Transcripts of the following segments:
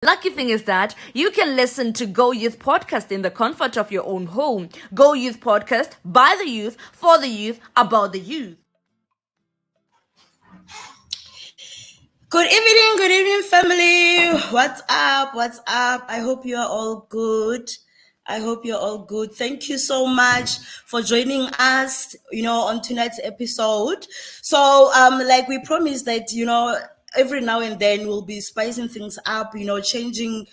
Lucky thing is that you can listen to Go Youth Podcast in the comfort of your own home. Go Youth Podcast, by the youth, for the youth, about the youth. Good evening, family. What's up? What's up? I hope you are all good. Thank you so much for joining us, on tonight's episode. So, like we promised that, every now and then we'll be spicing things up, changing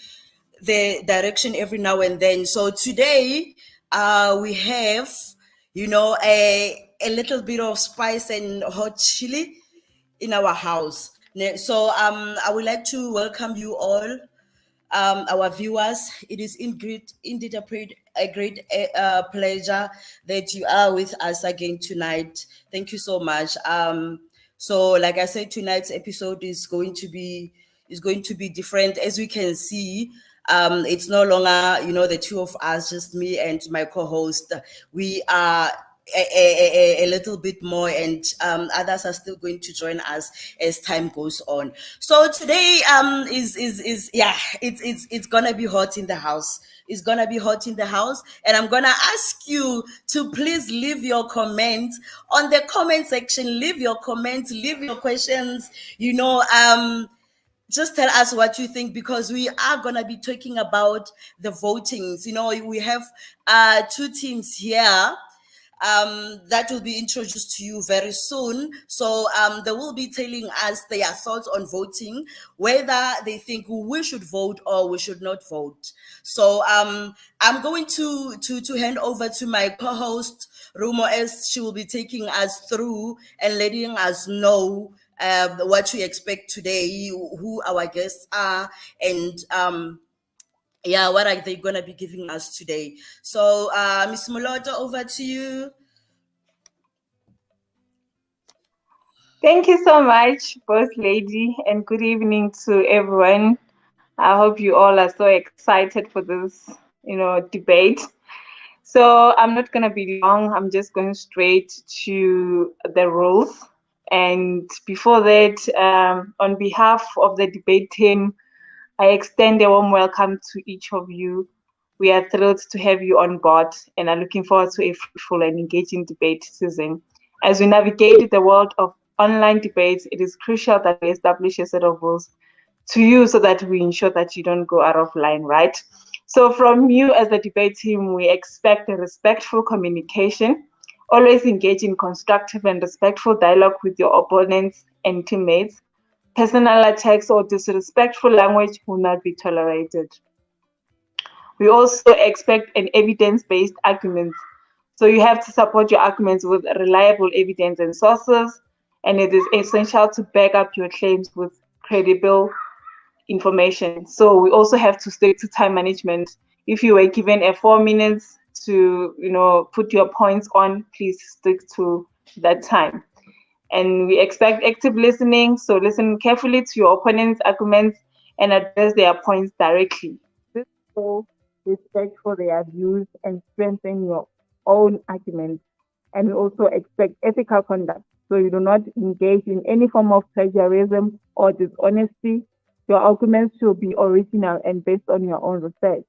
the direction every now and then. So today, we have, a little bit of spice and hot chili in our house. So I would like to welcome you all, our viewers. It is indeed a great pleasure that you are with us again tonight. Thank you so much. So like I said, tonight's episode is going to be different. As we can see, it's no longer, the two of us, just me and my co-host. We are a little bit more, and others are still going to join us as time goes on. So today is yeah, it's gonna be hot in the house. It's gonna be hot in the house, and I'm gonna ask you to please leave your comments on the comment section. Leave your comments, leave your questions. Just tell us what you think, because we are going to be talking about the votings. We have two teams here that will be introduced to you very soon. So they will be telling us their thoughts on voting, whether they think we should vote or we should not vote. So I'm going to hand over to my co-host Rumo, as she will be taking us through and letting us know what we expect today, who our guests are, and what are they going to be giving us today. So Ms. MOLOTO, over to you. Thank you so much, boss lady, and good evening to everyone. I hope you all are so excited for this, debate. So I'm not going to be long. I'm just going straight to the rules. And before that, on behalf of the debate team, I extend a warm welcome to each of you. We are thrilled to have you on board and are looking forward to a fruitful and engaging debate season. As we navigate the world of online debates, it is crucial that we establish a set of rules to you so that we ensure that you don't go out of line, right? So from you as the debate team, we expect a respectful communication, always engage in constructive and respectful dialogue with your opponents and teammates. Personal attacks or disrespectful language will not be tolerated. We also expect an evidence-based argument. So you have to support your arguments with reliable evidence and sources, and it is essential to back up your claims with credible information. So we also have to stick to time management. If you were given 4 minutes to put your points on, please stick to that time. And we expect active listening, so listen carefully to your opponent's arguments and address their points directly. This will respect for their views and strengthen your own arguments. And we also expect ethical conduct, so you do not engage in any form of plagiarism or dishonesty. Your arguments should be original and based on your own research.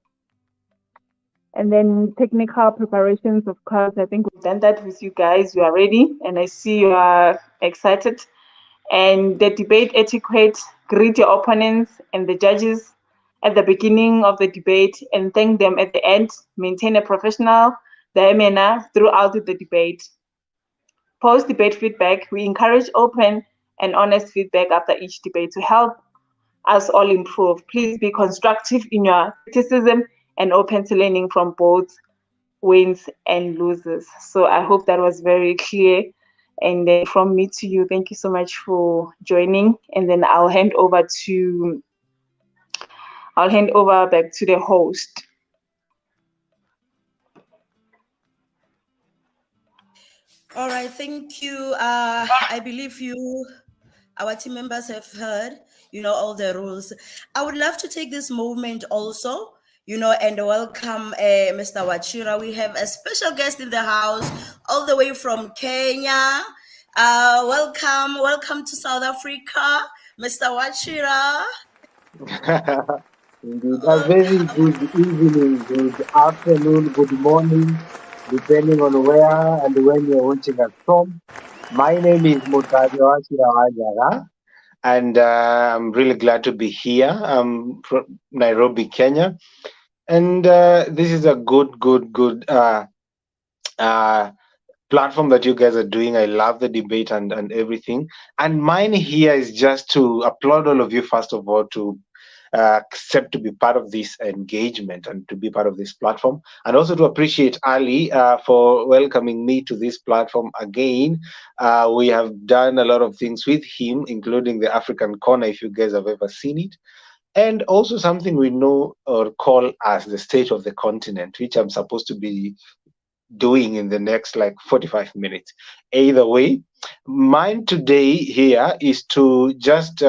And then technical preparations, of course, I think we've done that with you guys. You are ready, and I see you are excited. And the debate etiquette, greet your opponents and the judges at the beginning of the debate and thank them at the end. Maintain a professional demeanor throughout the debate. Post-debate feedback, we encourage open and honest feedback after each debate to help us all improve. Please be constructive in your criticism and open to learning from both wins and losers. So I hope that was very clear. And then from me to you, thank you so much for joining. And then I'll hand over back to the host. All right, thank you. I believe our team members have heard, all the rules. I would love to take this moment also, and welcome Mr. Wachira. We have a special guest in the house, all the way from Kenya. Welcome to South Africa, Mr. Wachira. Indeed. A very good evening, good afternoon, good morning, depending on where and when you're watching us from. My name is Mutajo Wajara, and I'm really glad to be here. I'm from Nairobi, Kenya, and this is a good uh, platform that you guys are doing. I love the debate and everything. And mine here is just to applaud all of you, first of all, to accept to be part of this engagement and to be part of this platform, and also to appreciate Ali for welcoming me to this platform again. We have done a lot of things with him, including the African Corner, if you guys have ever seen it, and also something we know or call as the State of the Continent, which I'm supposed to be doing in the next like 45 minutes. Either way, mine today here is to just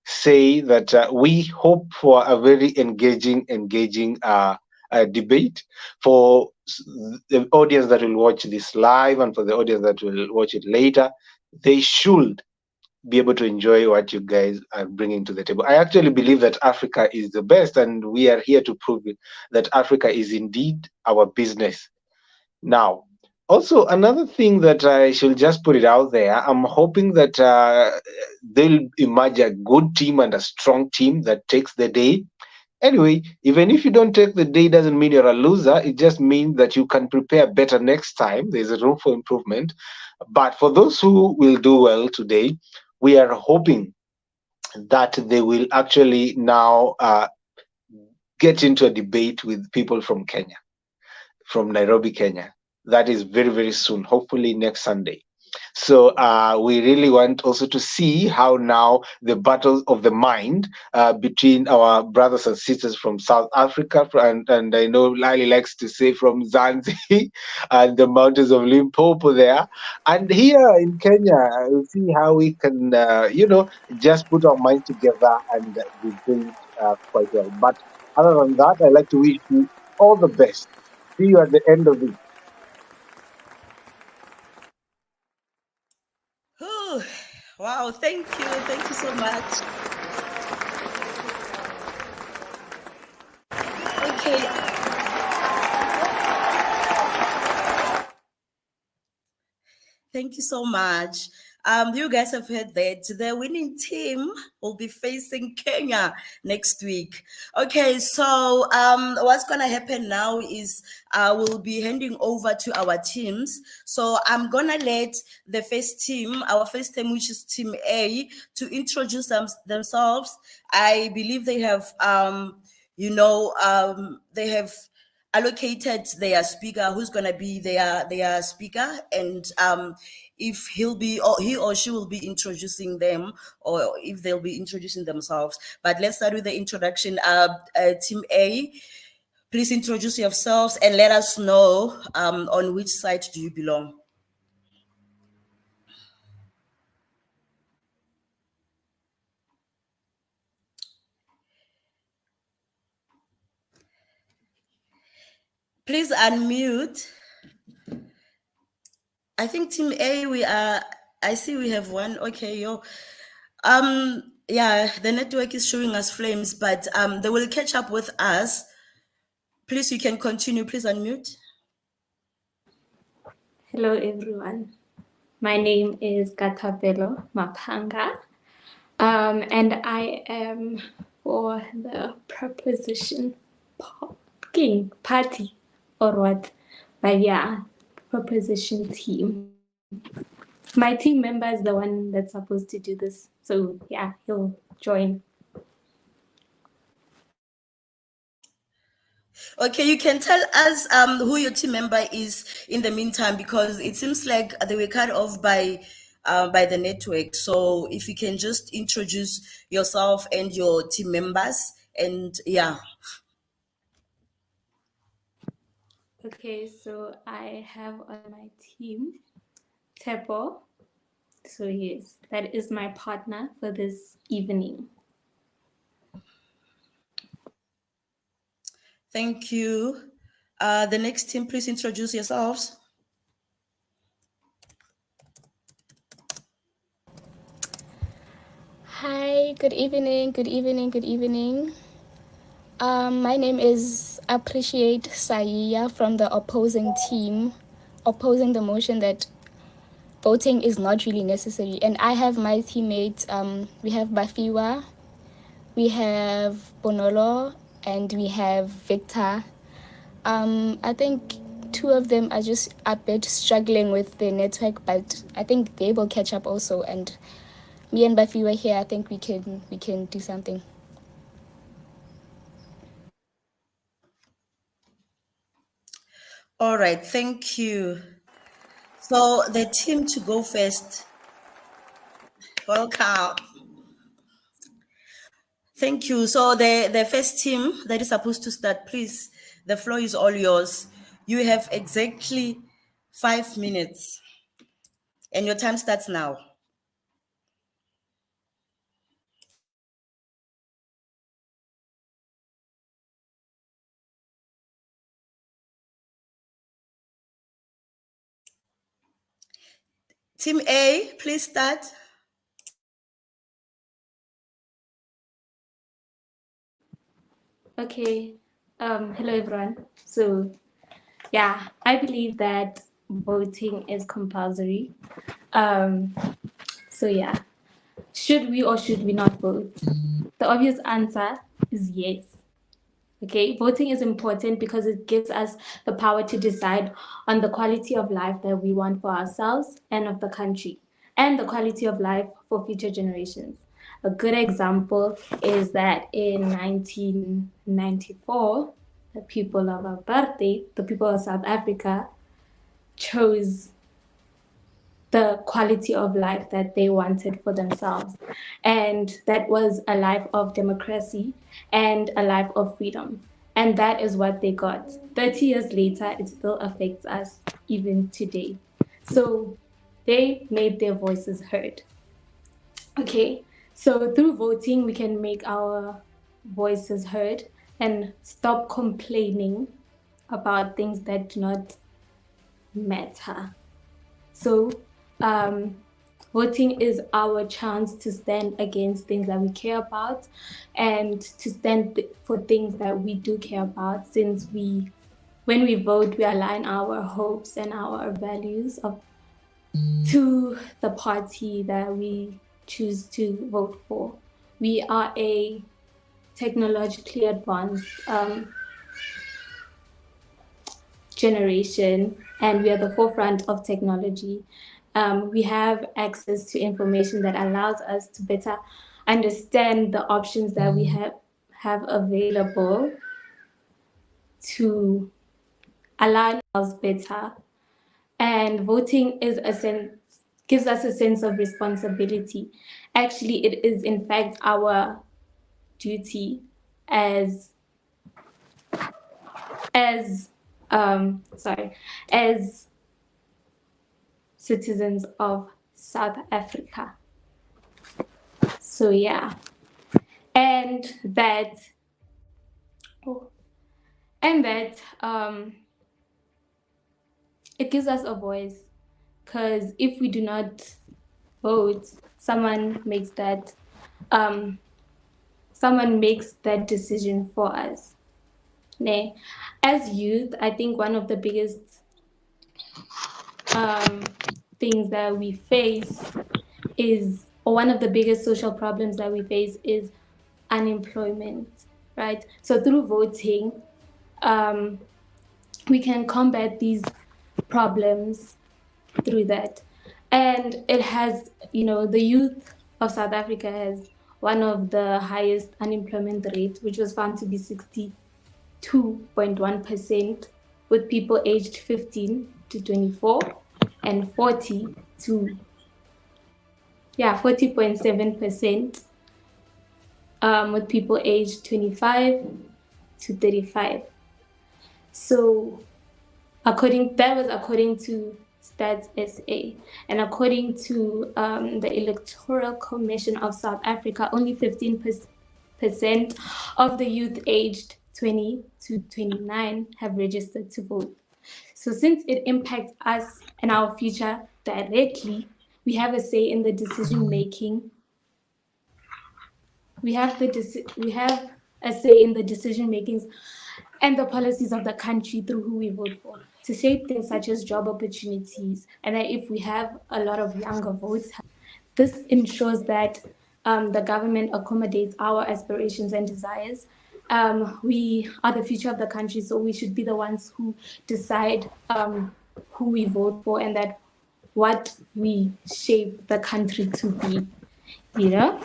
say that we hope for a very engaging debate for the audience that will watch this live and for the audience that will watch it later. They should be able to enjoy what you guys are bringing to the table. I actually believe that Africa is the best, and we are here to prove it, that Africa is indeed our business. Now, also another thing that I should just put it out there, I'm hoping that they'll emerge a good team and a strong team that takes the day. Anyway, even if you don't take the day, doesn't mean you're a loser. It just means that you can prepare better next time. There's a room for improvement. But for those who will do well today, we are hoping that they will actually now get into a debate with people from Kenya, from Nairobi, Kenya. That is very, very soon, hopefully next Sunday. So we really want also to see how now the battles of the mind between our brothers and sisters from South Africa, and I know Lali likes to say from Zanzibar and the mountains of Limpopo there, and here in Kenya, we'll see how we can, just put our minds together and debate quite well. But other than that, I'd like to wish you all the best. See you at the end of it. Whew. Wow, thank you. Thank you so much. Okay, thank you so much. You guys have heard that the winning team will be facing Kenya next week. Okay, so what's gonna happen now is we'll be handing over to our teams. So I'm gonna let the first team, our first team, which is Team A, to introduce themselves. I believe they have, they have allocated their speaker who's going to be their speaker, and if he or she will be introducing them, or if they'll be introducing themselves. But let's start with the introduction. Team A, please introduce yourselves and let us know on which side do you belong. Please unmute. I think Team A, I see we have one. Okay, yo. Yeah, the network is showing us flames, but they will catch up with us. Please, you can continue. Please unmute. Hello, everyone. My name is Katapelo Mapanga, and I am for the Proposition King Party or what? But yeah, Proposition team. My team member is the one that's supposed to do this, so yeah, he'll join. Okay, you can tell us who your team member is in the meantime, because it seems like they were cut off by the network. So if you can just introduce yourself and your team members, and yeah. Okay, so I have on my team Tepo. So yes, that is my partner for this evening. Thank you. The next team, please introduce yourselves. Hi, good evening, good evening, good evening. My name is Appreciate Saiya from the opposing team, opposing the motion that voting is not really necessary. And I have my teammates, we have Bafiwa, we have Bonolo, and we have Victor. I think two of them are just a bit struggling with the network, but I think they will catch up also. And me and Bafiwa here, I think we can do something. All right, thank you. So the team to go first, welcome. Thank you. So the first team that is supposed to start, please, the floor is all yours. You have exactly 5 minutes and your time starts now. Team A, please start. Okay. Hello everyone. So yeah, I believe that voting is compulsory. So yeah, should we or should we not vote? The obvious answer is yes. Okay, voting is important because it gives us the power to decide on the quality of life that we want for ourselves and of the country, and the quality of life for future generations. A good example is that in 1994, the people of Apartheid, the people of South Africa, chose the quality of life that they wanted for themselves. And that was a life of democracy and a life of freedom. And that is what they got. 30 years later, it still affects us even today. So they made their voices heard. Okay, so through voting, we can make our voices heard and stop complaining about things that do not matter. So, voting is our chance to stand against things that we care about and to stand for things that we do care about, since when we vote, we align our hopes and our values to the party that we choose to vote for. We are a technologically advanced generation, and we are the forefront of technology. We have access to information that allows us to better understand the options that we have available to align us better. And voting gives us a sense of responsibility. Actually, it is in fact our duty as as citizens of South Africa. So yeah, and that it gives us a voice, because if we do not vote, someone makes that decision for us. As youth, I think one of the biggest things that we face or one of the biggest social problems that we face is unemployment, right? So through voting, we can combat these problems through that. And it has, the youth of South Africa has one of the highest unemployment rates, which was found to be 62.1%, with people aged 15 to 24 and 40.7%, with people aged 25 to 35. So according to Stats SA, and according to the Electoral Commission of South Africa, only 15% of the youth aged 20 to 29 have registered to vote. So since it impacts us and our future directly, we have a say in the decision making. We have a say in the decision makings and the policies of the country through who we vote for, to shape things such as job opportunities. And that if we have a lot of younger votes, this ensures that the government accommodates our aspirations and desires. We are the future of the country, so we should be the ones who decide who we vote for, and that what we shape the country to be, you know?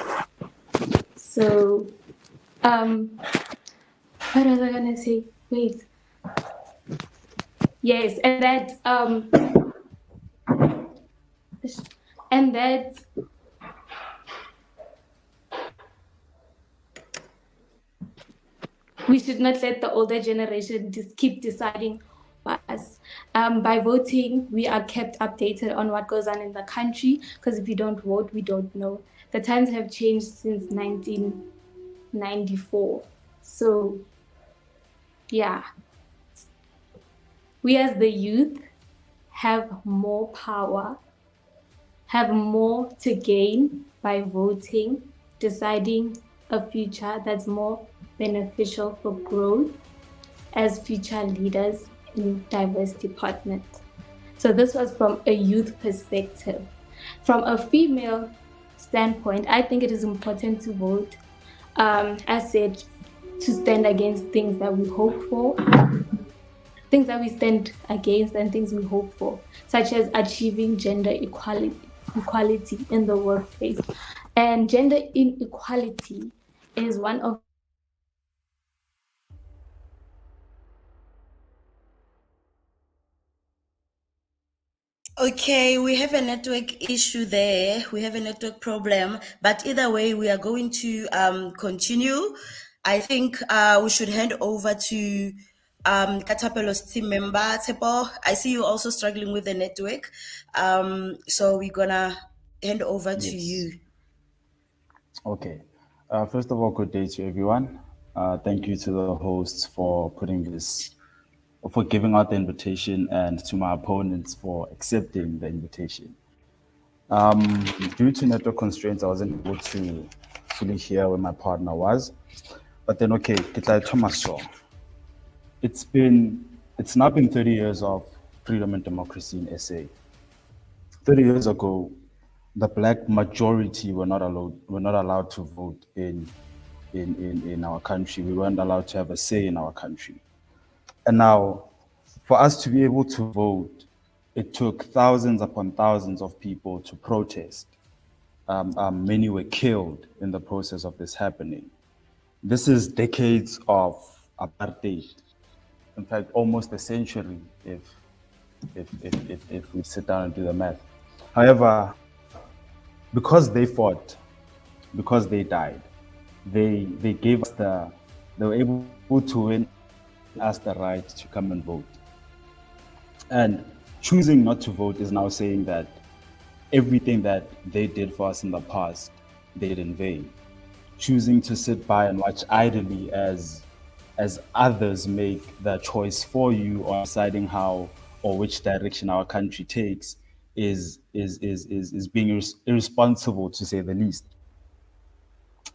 So, what was I gonna say? Wait. Yes, and that we should not let the older generation just keep deciding for us. By voting, we are kept updated on what goes on in the country, because if you don't vote, we don't know. The times have changed since 1994. So, yeah. We as the youth have more power, have more to gain by voting, deciding a future that's more beneficial for growth as future leaders in diverse departments. So this was from a youth perspective. From a female standpoint, I think it is important to vote, as said, to stand against things that we hope for, things that we stand against and things we hope for, such as achieving gender equality in the workplace. And gender inequality is one of Okay, we have a network issue there. We have a network problem, but either way, we are going to continue. I think we should hand over to Katapelo's team member, Tepo. I see you also struggling with the network. So we're gonna hand over to you. Okay. First of all, good day to everyone. Thank you to the hosts for giving out the invitation, and to my opponents for accepting the invitation. Due to network constraints, I wasn't able to fully hear where my partner was. But then, okay, Thomas Shaw. It's now been 30 years of freedom and democracy in SA. 30 years ago, the black majority were not allowed to vote in our country. We weren't allowed to have a say in our country. And now, for us to be able to vote, it took thousands upon thousands of people to protest. Many were killed in the process of this happening. This is decades of apartheid. In fact, almost a century, if we sit down and do the math. However, because they fought, because they died, they gave us they were able to win us the right to come and vote. And choosing not to vote is now saying that everything that they did for us in the past, they did in vain. Choosing to sit by and watch idly as others make the choice for you on deciding how or which direction our country takes is being irresponsible, to say the least.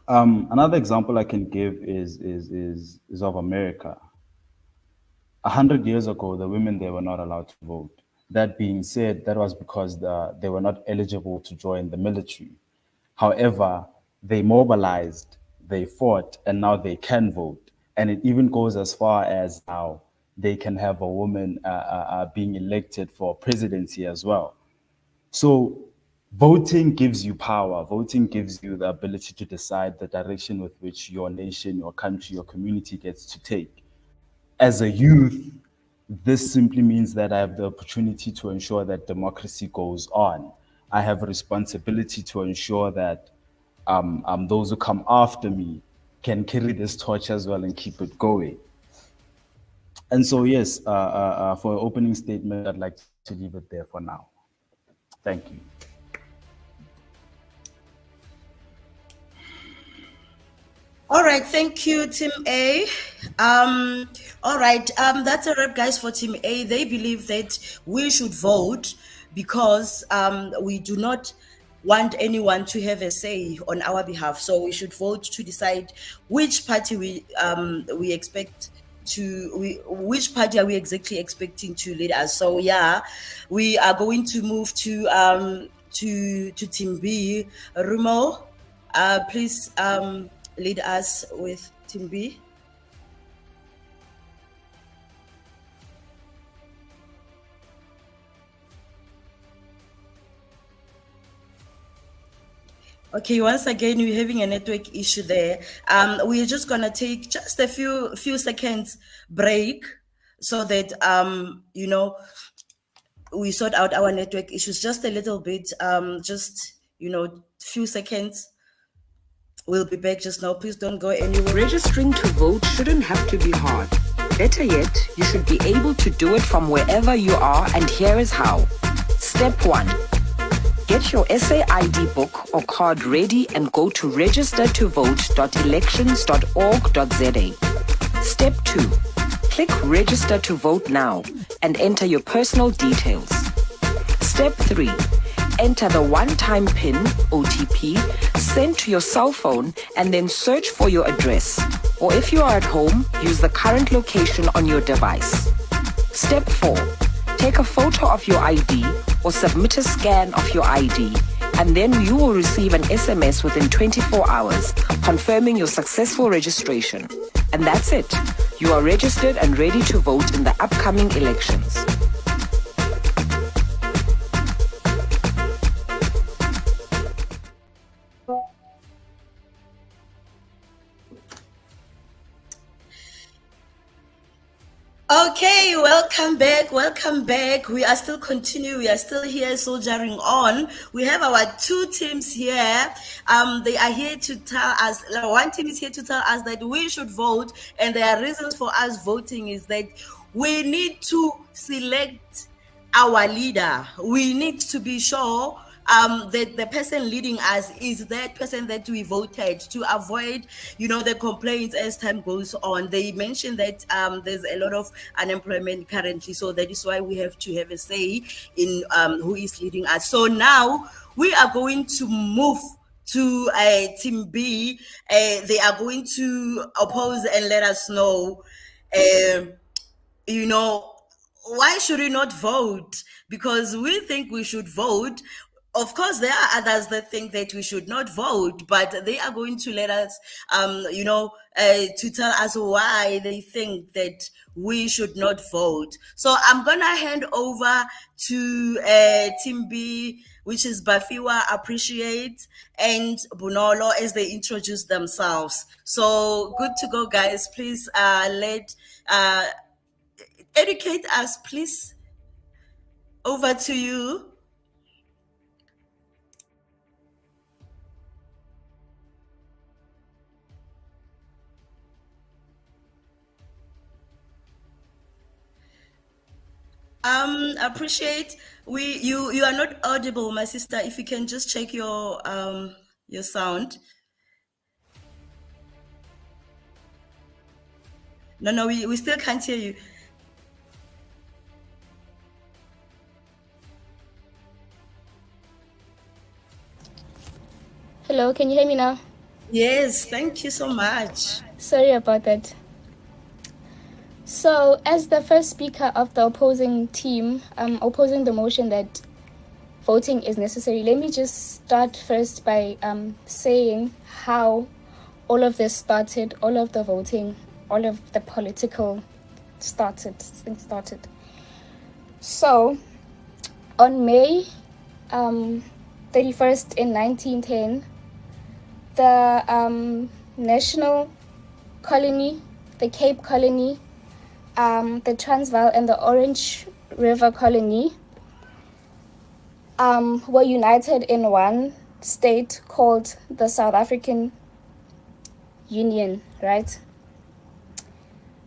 Another example I can give is of America. 100 years ago, the women there were not allowed to vote. That being said, that was because they were not eligible to join the military. However, they mobilized, they fought, and now they can vote. And it even goes as far as now they can have a woman being elected for presidency as well. So voting gives you power. Voting gives you the ability to decide the direction with which your nation, your country, your community gets to take. As a youth, this simply means that I have the opportunity to ensure that democracy goes on. I have a responsibility to ensure that those who come after me can carry this torch as well and keep it going. And so, yes, for an opening statement, I'd like to leave it there for now. Thank you. All right, thank you, Team A. All right, that's a wrap, guys, for Team A. They believe that we should vote because we do not want anyone to have a say on our behalf. So we should vote to decide which party we expect to, which party are we exactly expecting to lead us. So yeah, we are going to move to Team B. Rumo, please lead us with Team B. Okay, once again, we're having a network issue there. We're just gonna take just a few seconds break so that you know, we sort out our network issues just a little bit. Just, you know, few seconds. We'll be back just now. Please don't go anywhere. Registering to vote shouldn't have to be hard. Better yet, you should be able to do it from wherever you are, and here is how. Step 1. Get your SA ID book or card ready and go to registertovote.elections.org.za. Step 2. Click Register to Vote Now and enter your personal details. Step 3. Enter the one-time PIN, OTP, sent to your cell phone and then search for your address. Or if you are at home, use the current location on your device. Step 4. Take a photo of your ID or submit a scan of your ID, and then you will receive an SMS within 24 hours confirming your successful registration. And that's it. You are registered and ready to vote in the upcoming elections. Okay, welcome back. We are still continuing. We are still here soldiering on. We have our two teams here. They are here to tell us, one team is here to tell us that we should vote, and their reasons for us voting is that we need to select our leader. We need to be sure that the person leading us is that person that we voted, to avoid, you know, the complaints as time goes on. They mentioned that there's a lot of unemployment currently, so that is why we have to have a say in who is leading us. So now we are going to move to Team B. They are going to oppose and let us know, you know, why should we not vote? Because we think we should vote. Of course, there are others that think that we should not vote, but they are going to let us, you know, to tell us why they think that we should not vote. So I'm going to hand over to Team B, which is Bafiwa, Appreciate, and Bunolo, as they introduce themselves. So good to go, guys. Please educate us, please. Over to you. Appreciate. You are not audible, my sister. If you can just check your sound. No, we still can't hear you. Hello, can you hear me now? Yes, thank you so much. Sorry about that. So, as the first speaker of the opposing team, opposing the motion that voting is necessary, let me just start first by saying how all of this started, all of the voting, all of the political things started. So, on May 31st in 1910, the national colony, the Cape Colony, the Transvaal and the Orange River Colony were united in one state called the South African Union, right?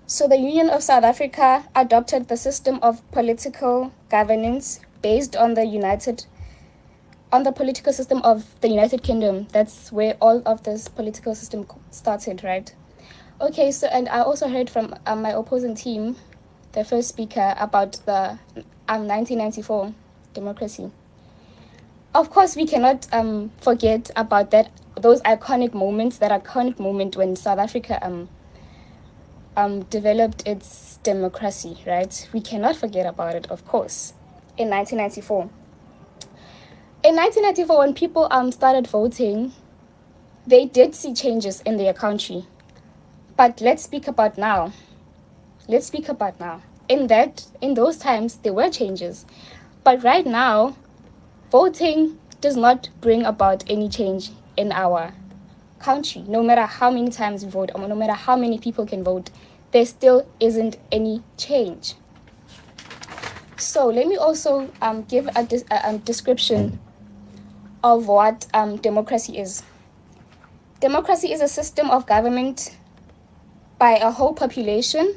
So the Union of South Africa adopted the system of political governance based on the political system of the United Kingdom. That's where all of this political system started, right? Okay, so, and I also heard from my opposing team, the first speaker, about the 1994 democracy. Of course, we cannot forget about those iconic moments, that iconic moment when South Africa developed its democracy, right? We cannot forget about it, of course, in 1994. In 1994, when people started voting, they did see changes in their country. But let's speak about now. In those times, there were changes. But right now, voting does not bring about any change in our country. No matter how many times we vote, or no matter how many people can vote, there still isn't any change. So let me also give a description of what democracy is. Democracy is a system of government by a whole population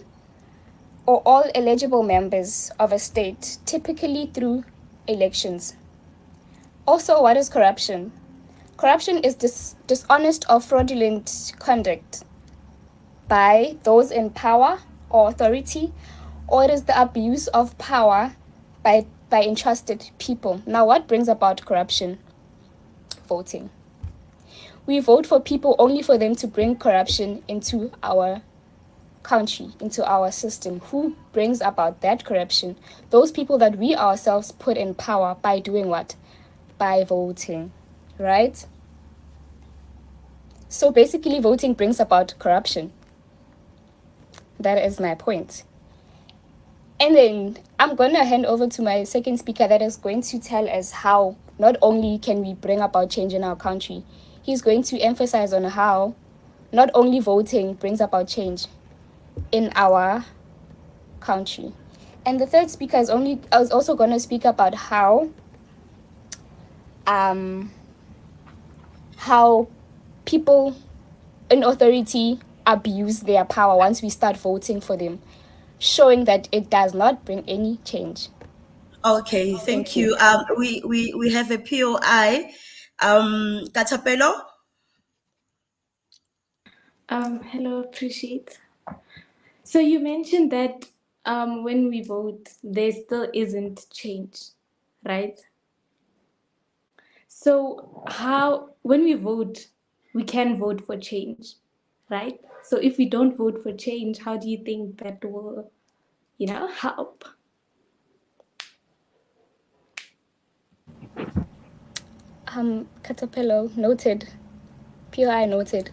or all eligible members of a state, typically through elections. Also, what is corruption? Corruption is dishonest or fraudulent conduct by those in power or authority, or it is the abuse of power by entrusted people. Now, what brings about corruption? Voting. We vote for people only for them to bring corruption into our country, into our system. Who brings about that corruption? Those people that we ourselves put in power by doing what? By voting, right? So basically, voting brings about corruption. That is my point. And then I'm going to hand over to my second speaker that is going to tell us how not only can we bring about change in our country, he's going to emphasize on how not only voting brings about change in our country. And the third speaker is also going to speak about how people in authority abuse their power once we start voting for them, showing that it does not bring any change. Okay, thank you. We have a POI, Katapelo. Hello, appreciate. So you mentioned that when we vote, there still isn't change, right? So when we vote, we can vote for change, right? So if we don't vote for change, how do you think that will, help? Catapello, noted. POI, noted.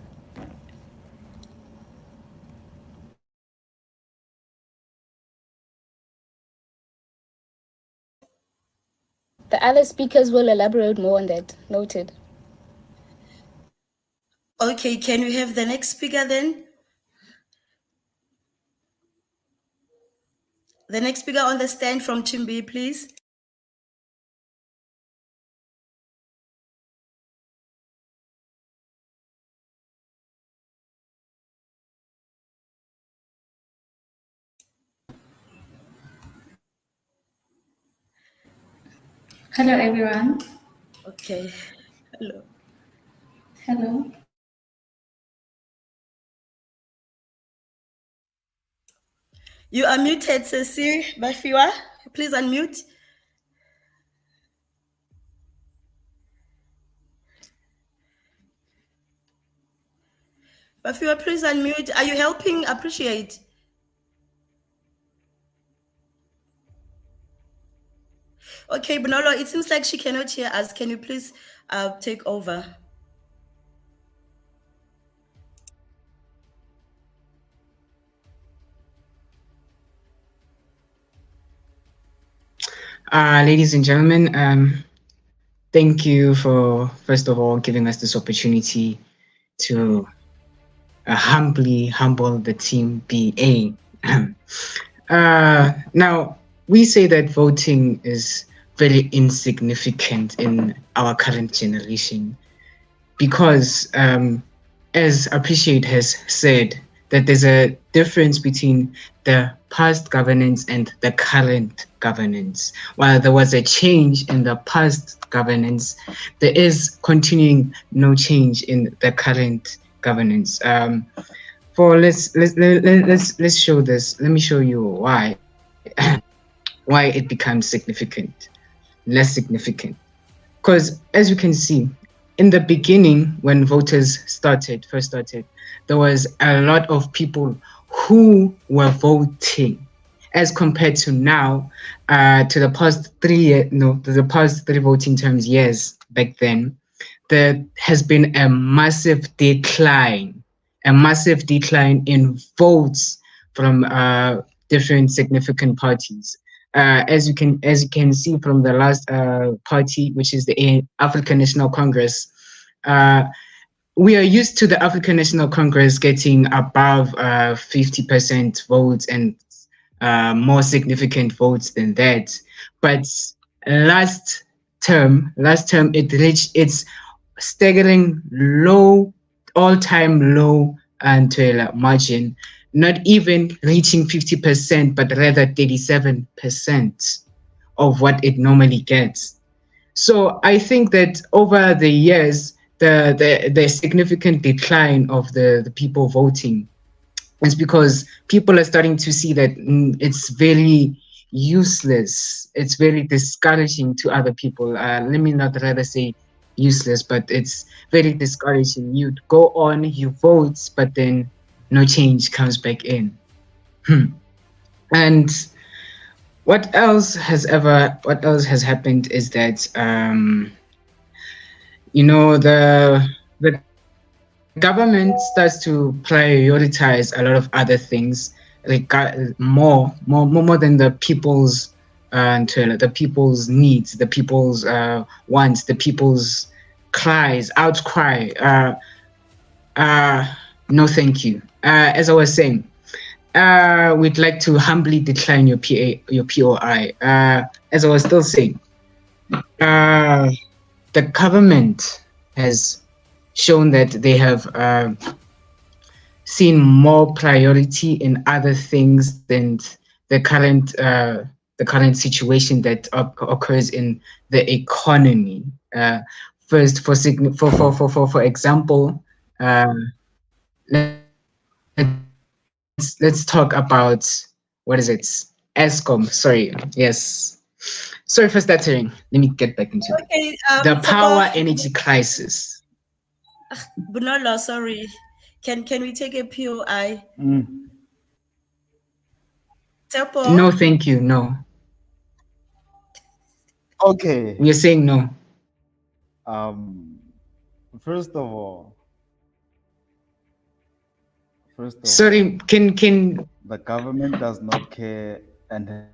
The other speakers will elaborate more on that. Noted. Okay, can we have the next speaker then? The next speaker on the stand from Team B, please. Hello, everyone. Okay, hello. Hello. You are muted, Cecile Bafiwa. Please unmute. Bafiwa, please unmute. Are you helping? Appreciate. Okay, Bonolo, it seems like she cannot hear us. Can you please take over? Ladies and gentlemen, thank you for, first of all, giving us this opportunity to humbly humble the team BA. Now, we say that voting is very insignificant in our current generation because, as Appreciate has said, that there's a difference between the past governance and the current governance. While there was a change in the past governance, there is continuing no change in the current governance. Let's show this. Let me show you why it becomes less significant. Because as you can see, in the beginning, when voters first started, there was a lot of people who were voting, as compared to now, to the past three voting terms years back then. There has been a massive decline in votes from different significant parties. As you can see from the last party, which is the African National Congress, we are used to the African National Congress getting above 50% votes and more significant votes than that. But last term, it reached its staggering low, all-time low until margin, not even reaching 50%, but rather 37% of what it normally gets. So I think that over the years, the significant decline of the people voting is because people are starting to see that it's very useless. It's very discouraging to other people. Let me not rather say useless, but it's very discouraging. You go on, you vote, but then no change comes back in. And what else has happened is that the government starts to prioritize a lot of other things, more than the people's the people's needs, the people's wants, the people's outcry. No, thank you. As I was saying, we'd like to humbly decline your POI. As I was still saying, the government has shown that they have seen more priority in other things than the current situation that occurs in the economy. First, for example, let's talk about, what is it? ESCOM. Sorry. Yes. Sorry for stuttering. Let me get back into it. The power energy crisis. Bunolo, sorry. Can we take a POI? Tepo? No, thank you. No. Okay. We're saying no. First of all, sorry, can the government does not care and has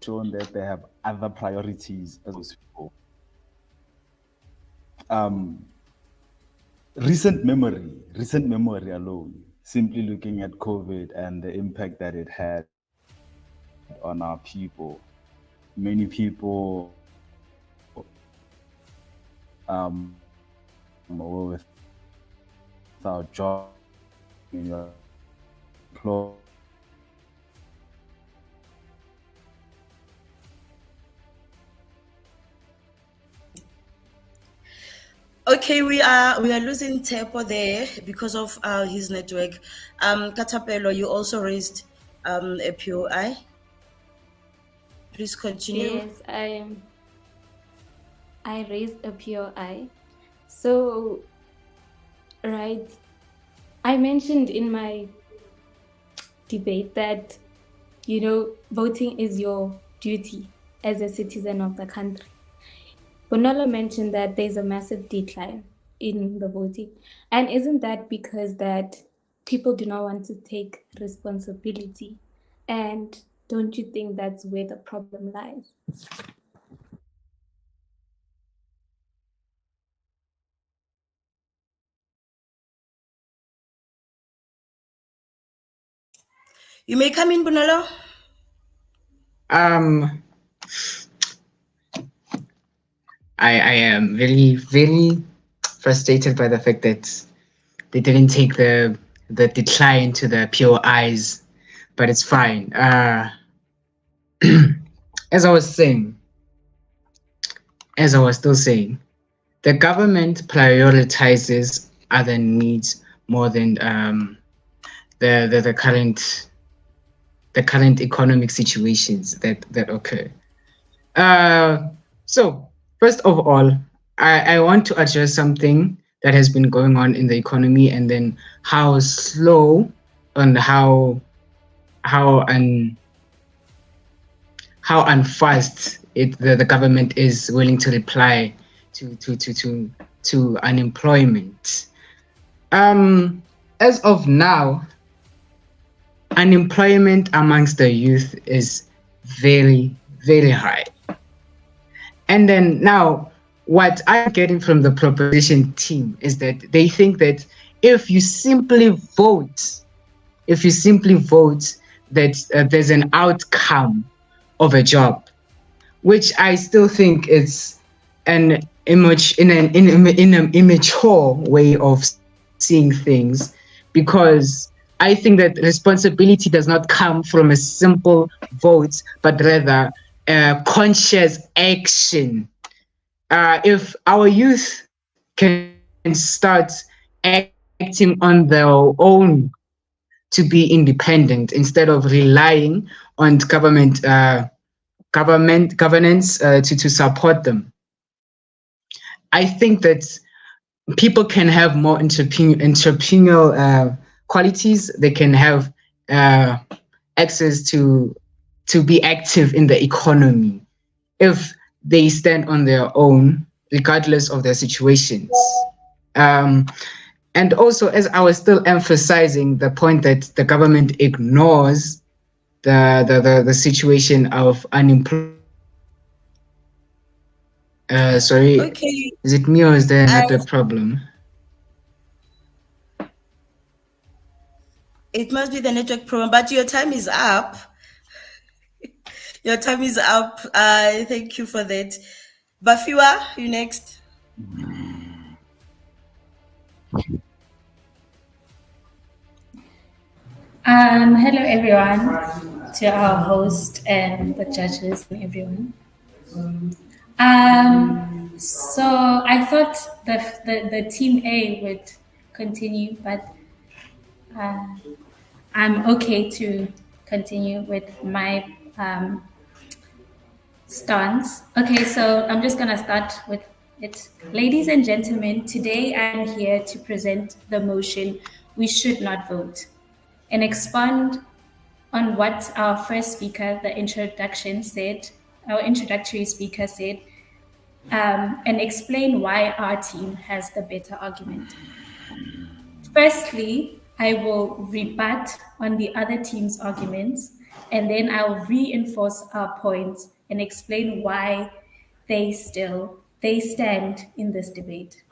shown that they have other priorities as those people. Recent memory alone, simply looking at COVID and the impact that it had on our people. Many people were without job, Okay, we are losing Tepo there because of his network. Katapelo, you also raised a POI. Please continue. Yes, I raised a POI. So, right, I mentioned in my debate that, voting is your duty as a citizen of the country. Bonolo mentioned that there's a massive decline in the voting. And isn't that because that people do not want to take responsibility? And don't you think that's where the problem lies? You may come in, Bonolo. I am very, very frustrated by the fact that they didn't take the decline to the POIs, but it's fine. As I was still saying, the government prioritizes other needs more than the current economic situations that occur. So first of all, I want to address something that has been going on in the economy, and then how slow and how un how unfast the government is willing to reply to unemployment. As of now, unemployment amongst the youth is very, very high. And then now, what I'm getting from the proposition team is that they think that if you simply vote, that there's an outcome of a job, which I still think is an immature way of seeing things, because I think that responsibility does not come from a simple vote, but rather conscious action. If our youth can start acting on their own to be independent instead of relying on government governance to support them, I think that people can have more entrepreneurial qualities. They can have access to be active in the economy if they stand on their own, regardless of their situations. And also, as I was still emphasizing the point that the government ignores the situation of unemployment. Sorry, Okay. is it me or is there another problem? It must be the network problem, but your time is up. Your time is up. Thank you for that. Bafiwa, you next. Hello everyone, to our host and the judges and everyone. So I thought the team A would continue, but I'm okay to continue with my stance. Okay, so I'm just gonna start with it. Ladies and gentlemen, today I'm here to present the motion, we should not vote, and expand on what our first speaker, our introductory speaker said, and explain why our team has the better argument. Firstly, I will rebut on the other team's arguments, and then I will reinforce our points and explain why they stand in this debate.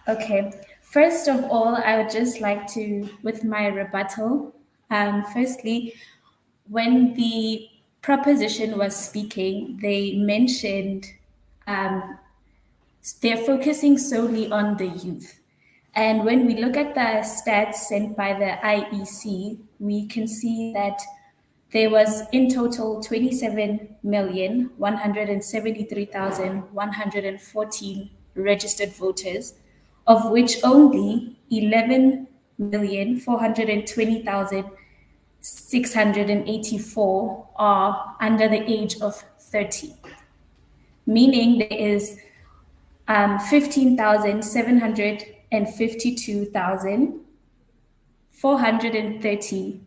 Okay, first of all, I would just like to, with my rebuttal, firstly, when the proposition was speaking, they mentioned they're focusing solely on the youth. And when we look at the stats sent by the IEC, we can see that there was in total 27,173,114 registered voters, of which only 11,420,684 are under the age of 30, meaning there is 15,752,430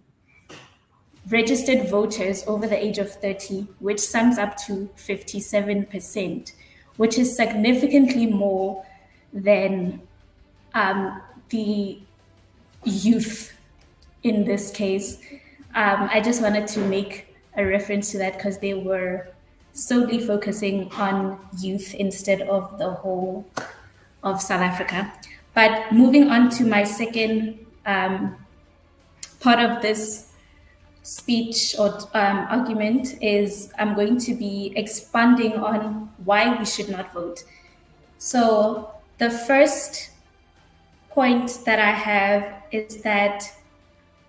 registered voters over the age of 30, which sums up to 57%, which is significantly more than the youth in this case. I just wanted to make a reference to that because they were solely focusing on youth instead of the whole of South Africa. But moving on to my second part of this speech or argument is I'm going to be expanding on why we should not vote. So the first point that I have is that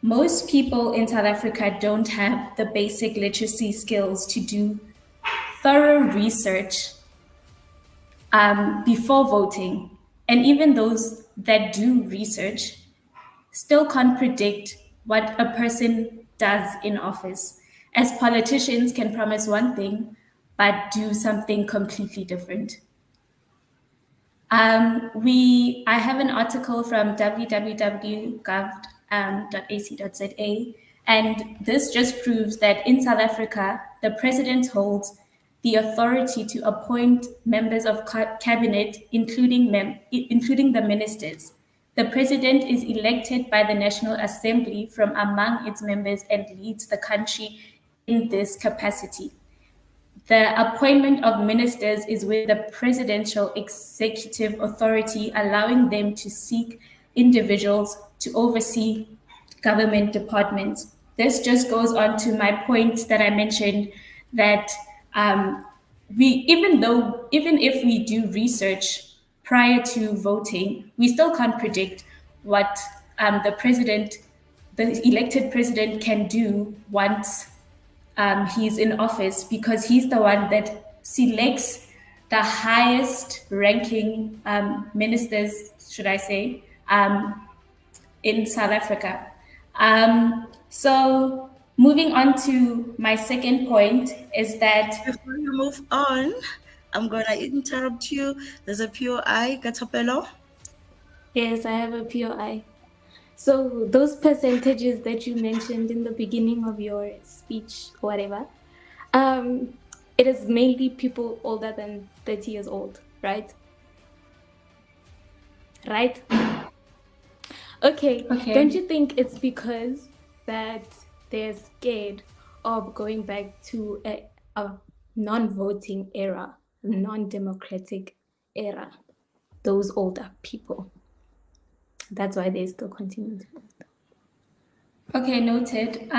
most people in South Africa don't have the basic literacy skills to do thorough research before voting. And even those that do research still can't predict what a person does in office, as politicians can promise one thing, but do something completely different. I have an article from www.gov.ac.za, and this just proves that in South Africa, the president holds the authority to appoint members of cabinet, including the ministers. The president is elected by the National Assembly from among its members and leads the country in this capacity. The appointment of ministers is with the presidential executive authority, allowing them to seek individuals to oversee government departments. This just goes on to my point that I mentioned that even if we do research prior to voting, we still can't predict what the elected president can do once he's in office, because he's the one that selects the highest ranking ministers, should I say, in South Africa. So moving on to my second point is that... Before you move on, I'm going to interrupt you. There's a POI, Katapelo. Yes, I have a POI. So those percentages that you mentioned in the beginning of your speech, whatever, it is mainly people older than 30 years old, right? Right? Okay. Don't you think it's because that they're scared of going back to a non-voting era, non-democratic era, those older people? That's why they still continue to vote. Okay, noted.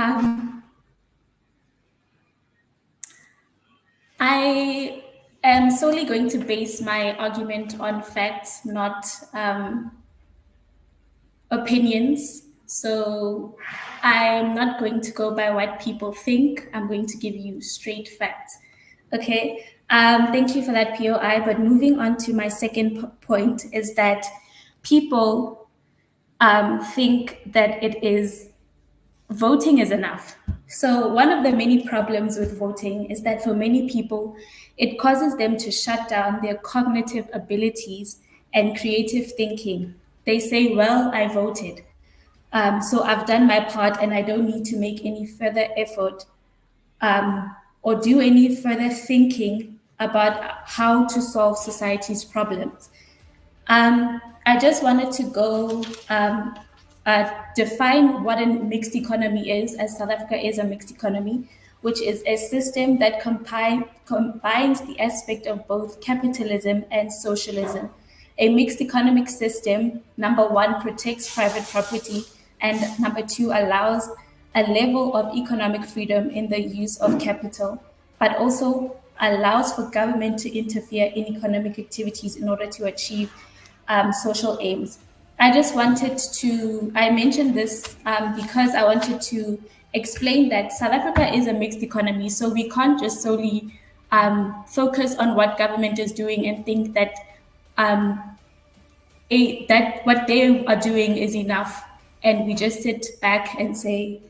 I am solely going to base my argument on facts, not opinions. So I'm not going to go by what people think. I'm going to give you straight facts. Okay. Thank you for that, POI. But moving on to my second point is that people think that voting is enough. So one of the many problems with voting is that for many people, it causes them to shut down their cognitive abilities and creative thinking. They say, well, I voted, so I've done my part and I don't need to make any further effort or do any further thinking about how to solve society's problems. I just wanted to go define what a mixed economy is, as South Africa is a mixed economy, which is a system that combines the aspect of both capitalism and socialism. A mixed economic system, number one, protects private property, and number two, allows a level of economic freedom in the use of capital, but also allows for government to interfere in economic activities in order to achieve social aims. I mentioned this because I wanted to explain that South Africa is a mixed economy, so we can't just solely focus on what government is doing and think that that what they are doing is enough, and we just sit back and say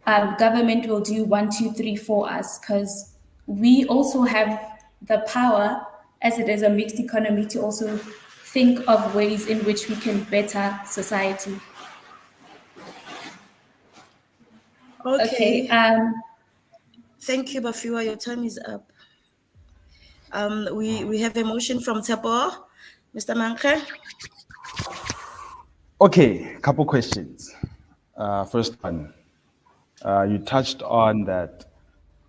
government will do 1, 2, 3 for us, because we also have the power, as it is a mixed economy, to also think of ways in which we can better society. Okay. Thank you, Bafiwa. Your time is up. We have a motion from Tsepo. Mr. Manke. Okay, couple questions. First one, you touched on that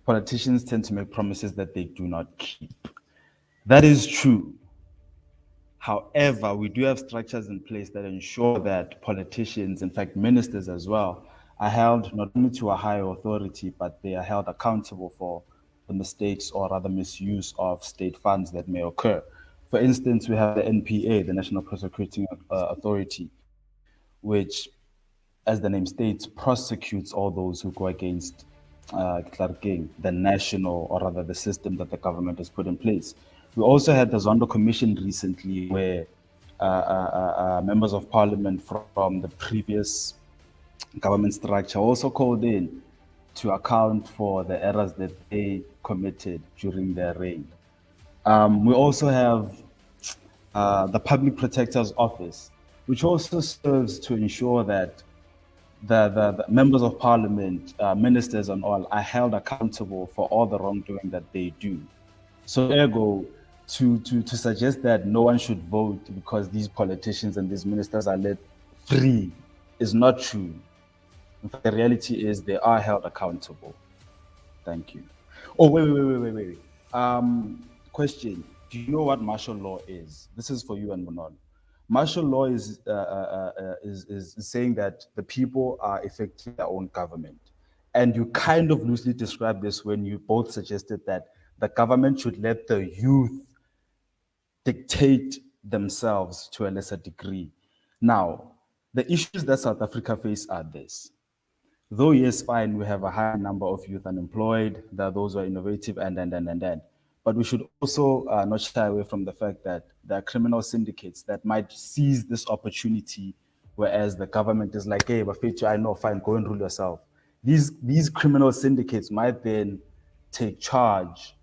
politicians tend to make promises that they do not keep. That is true. However, we do have structures in place that ensure that politicians, in fact ministers as well, are held not only to a higher authority, but they are held accountable for the mistakes or rather misuse of state funds that may occur. For instance, we have the NPA, the National Prosecuting Authority, which, as the name states, prosecutes all those who go against the national, or rather the system that the government has put in place. We also had the Zondo Commission recently, where members of parliament from the previous government structure also called in to account for the errors that they committed during their reign. We also have the Public Protector's Office, which also serves to ensure that the members of parliament, ministers and all, are held accountable for all the wrongdoing that they do. So ergo, to suggest that no one should vote because these politicians and these ministers are let free is not true. In fact, the reality is they are held accountable. Thank you. Oh, wait. Question. Do you know what martial law is? This is for you and Manon. Martial law is saying that the people are effecting their own government. And you kind of loosely described this when you both suggested that the government should let the youth dictate themselves to a lesser degree. Now, the issues that South Africa face are this. Though, yes, fine, we have a high number of youth unemployed, there are those who are innovative, and. But we should also not shy away from the fact that there are criminal syndicates that might seize this opportunity, whereas the government is like, hey, but I know, fine, go and rule yourself. These criminal syndicates might then take charge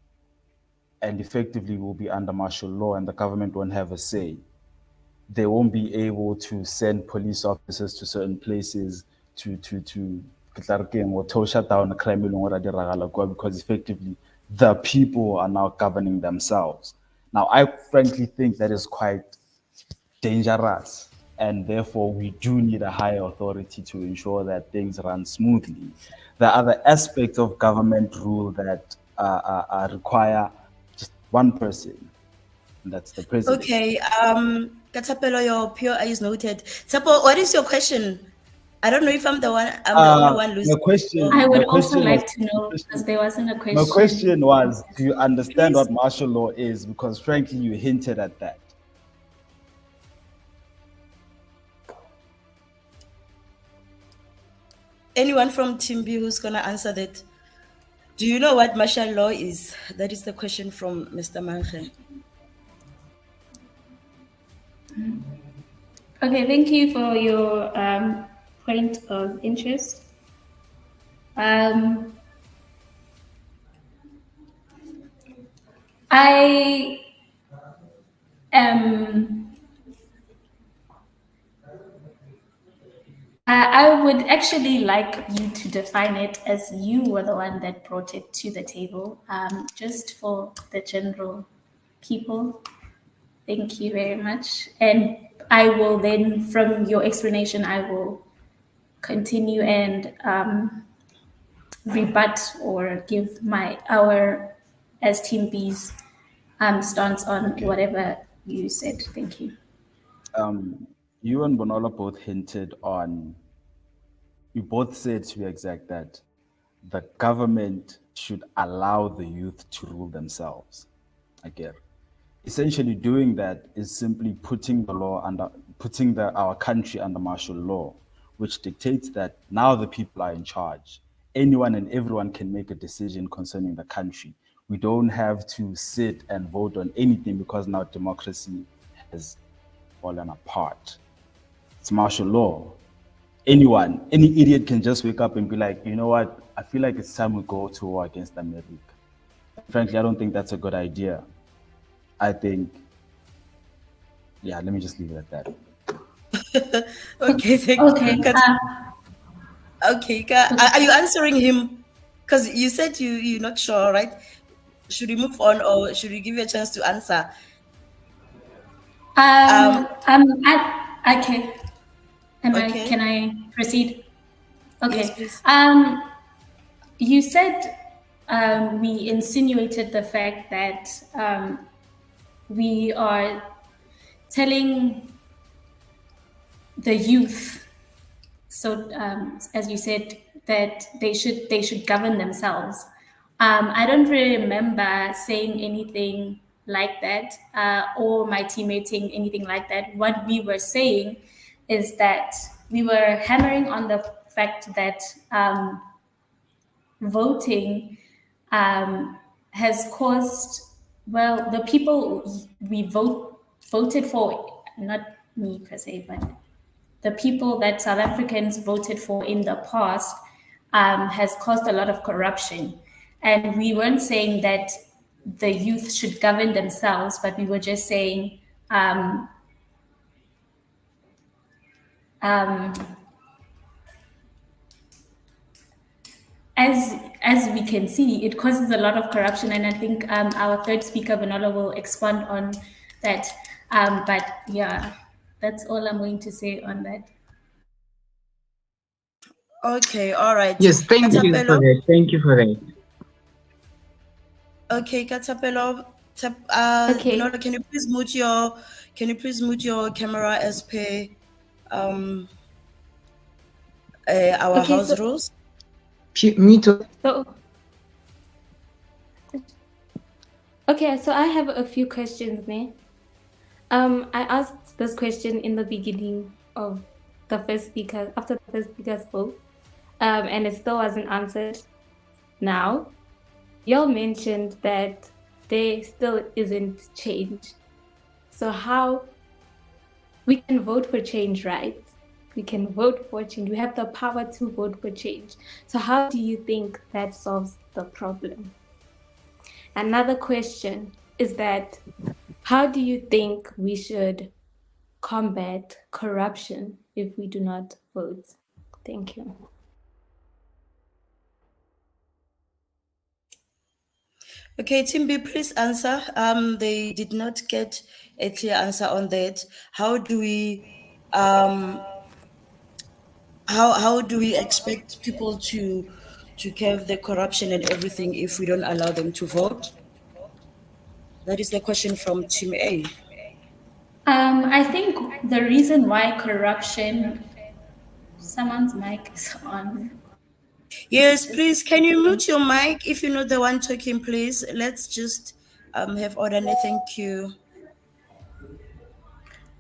and effectively will be under martial law, and the government won't have a say. They won't be able to send police officers to certain places to shut down the crime because effectively the people are now governing themselves. Now, I frankly think that is quite dangerous, and therefore we do need a higher authority to ensure that things run smoothly. There are other aspects of government rule that require just one person, and that's the president. Okay, Katapelo, your POI is noted. Sapo, what is your question? I don't know if I'm the only one losing. I would also like to know, because there wasn't a question. My question was, do you understand what martial law is? Because frankly, you hinted at that. Anyone from Team B who's going to answer that? Do you know what martial law is? That is the question from Mr. Manche. Okay, thank you for your point of interest. I would actually like you to define it, as you were the one that brought it to the table, just for the general people. Thank you very much. And I will then, from your explanation, I will continue and rebut or give our as Team B's stance on whatever you said. Thank you. You and Bonola both hinted on, you both said, to be exact, that the government should allow the youth to rule themselves. Again, essentially doing that is simply putting our country under martial law, which dictates that now the people are in charge. Anyone and everyone can make a decision concerning the country. We don't have to sit and vote on anything because now democracy has fallen apart. It's martial law. Any idiot can just wake up and be like, you know what, I feel like it's time we go to war against America. Frankly, I don't think that's a good idea. I think, let me just leave it at that. Okay, thank you. Okay, are you answering him? Because you said you're not sure, right? Should we move on, or should we give you a chance to answer? Okay. Can I proceed? Okay. Yes, please. You said we insinuated the fact that we are telling the youth, so as you said, that they should govern themselves. I don't really remember saying anything like that, or my teammates saying anything like that. What we were saying is that we were hammering on the fact that voting has caused, well, the people we voted for, not me per se, but the people that South Africans voted for in the past has caused a lot of corruption. And we weren't saying that the youth should govern themselves, but we were just saying um, um, as we can see, it causes a lot of corruption, and I think our third speaker, Benola, will expand on that. But yeah, that's all I'm going to say on that. Okay, all right. Yes, thank you for Katapelo. that. Thank you for that. Okay, Katapelo. Okay. Benola, can you please mute your camera as per our Okay, house rules? Me too. So, okay, so I have a few questions there. I asked this question in the beginning of the first speaker, after the first speaker spoke, and it still wasn't answered. Now, y'all mentioned that there still isn't change. So how we can vote for change, right? We can vote for change. We have the power to vote for change. So how do you think that solves the problem? Another question is that how do you think we should combat corruption if we do not vote? Thank you. Okay, Timbi, please answer. They did not get a clear answer on that. How do we how do we expect people to curb the corruption and everything if we don't allow them to vote? That is the question from Team A. I think the reason why corruption, someone's mic is on. Yes, please, can you mute your mic if you're not the one talking, please? Let's just have order. Thank you.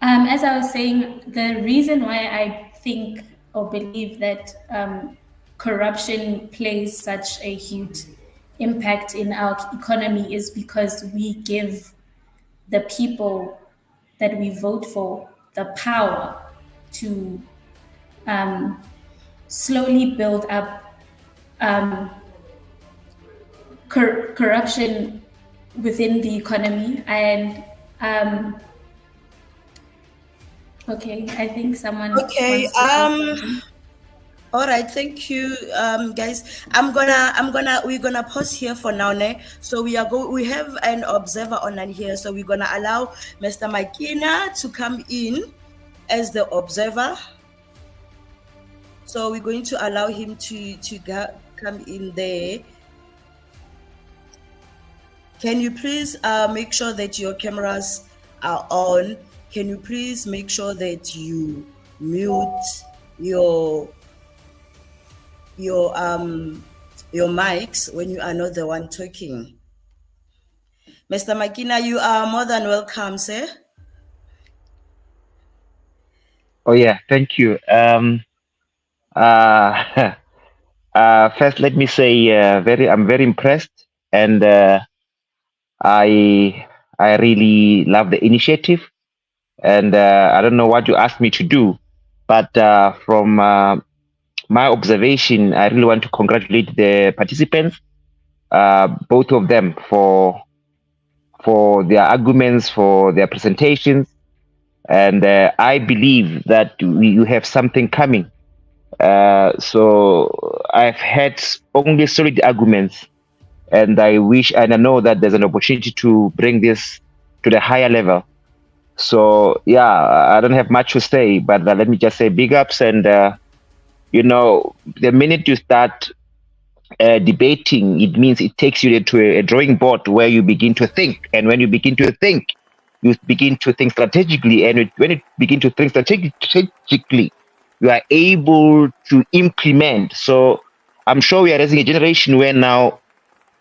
As I was saying, the reason why I think or believe that corruption plays such a huge impact in our economy is because we give the people that we vote for the power to slowly build up corruption within the economy. And okay, I think someone Okay, wants to say something. all right, thank you, guys. We're gonna pause here for now, ne? So we have an observer online here, so we're gonna allow Mr. Makina to come in as the observer. So we're going to allow him to come in there. Can you please make sure that your cameras are on? Can you please make sure that you mute your mics when you are not the one talking? Mr. Makina, you are more than welcome, sir. Oh yeah, thank you. First, let me say, I'm very impressed, and I really love the initiative. And I don't know what you asked me to do, but from my observation, I really want to congratulate the participants, both of them, for their arguments, for their presentations, and I believe that you have something coming. So I've had only solid arguments, and I wish and I know that there's an opportunity to bring this to the higher level. So yeah, I don't have much to say, but let me just say big ups. And the minute you start debating, it means it takes you to a drawing board where you begin to think. And when you begin to think, you begin to think strategically. And when you begin to think strategically, you are able to implement. So I'm sure we are raising a generation where now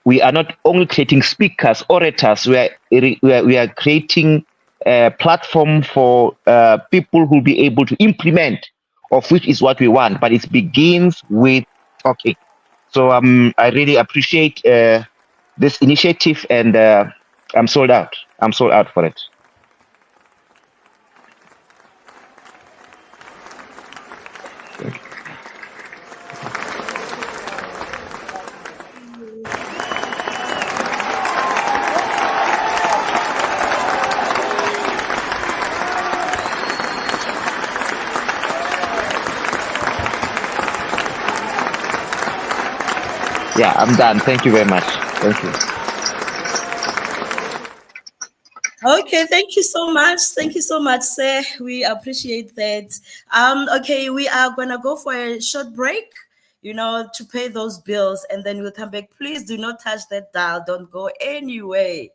we are not only creating speakers, orators, we are creating a platform for people who will be able to implement, of which is what we want. But it begins with talking. So I really appreciate this initiative, and I'm sold out. I'm sold out for it. Yeah, I'm done. Thank you very much. Thank you. Okay, thank you so much. Thank you so much, sir. We appreciate that. Okay, we are gonna go for a short break, to pay those bills, and then we'll come back. Please do not touch that dial. Don't go anywhere.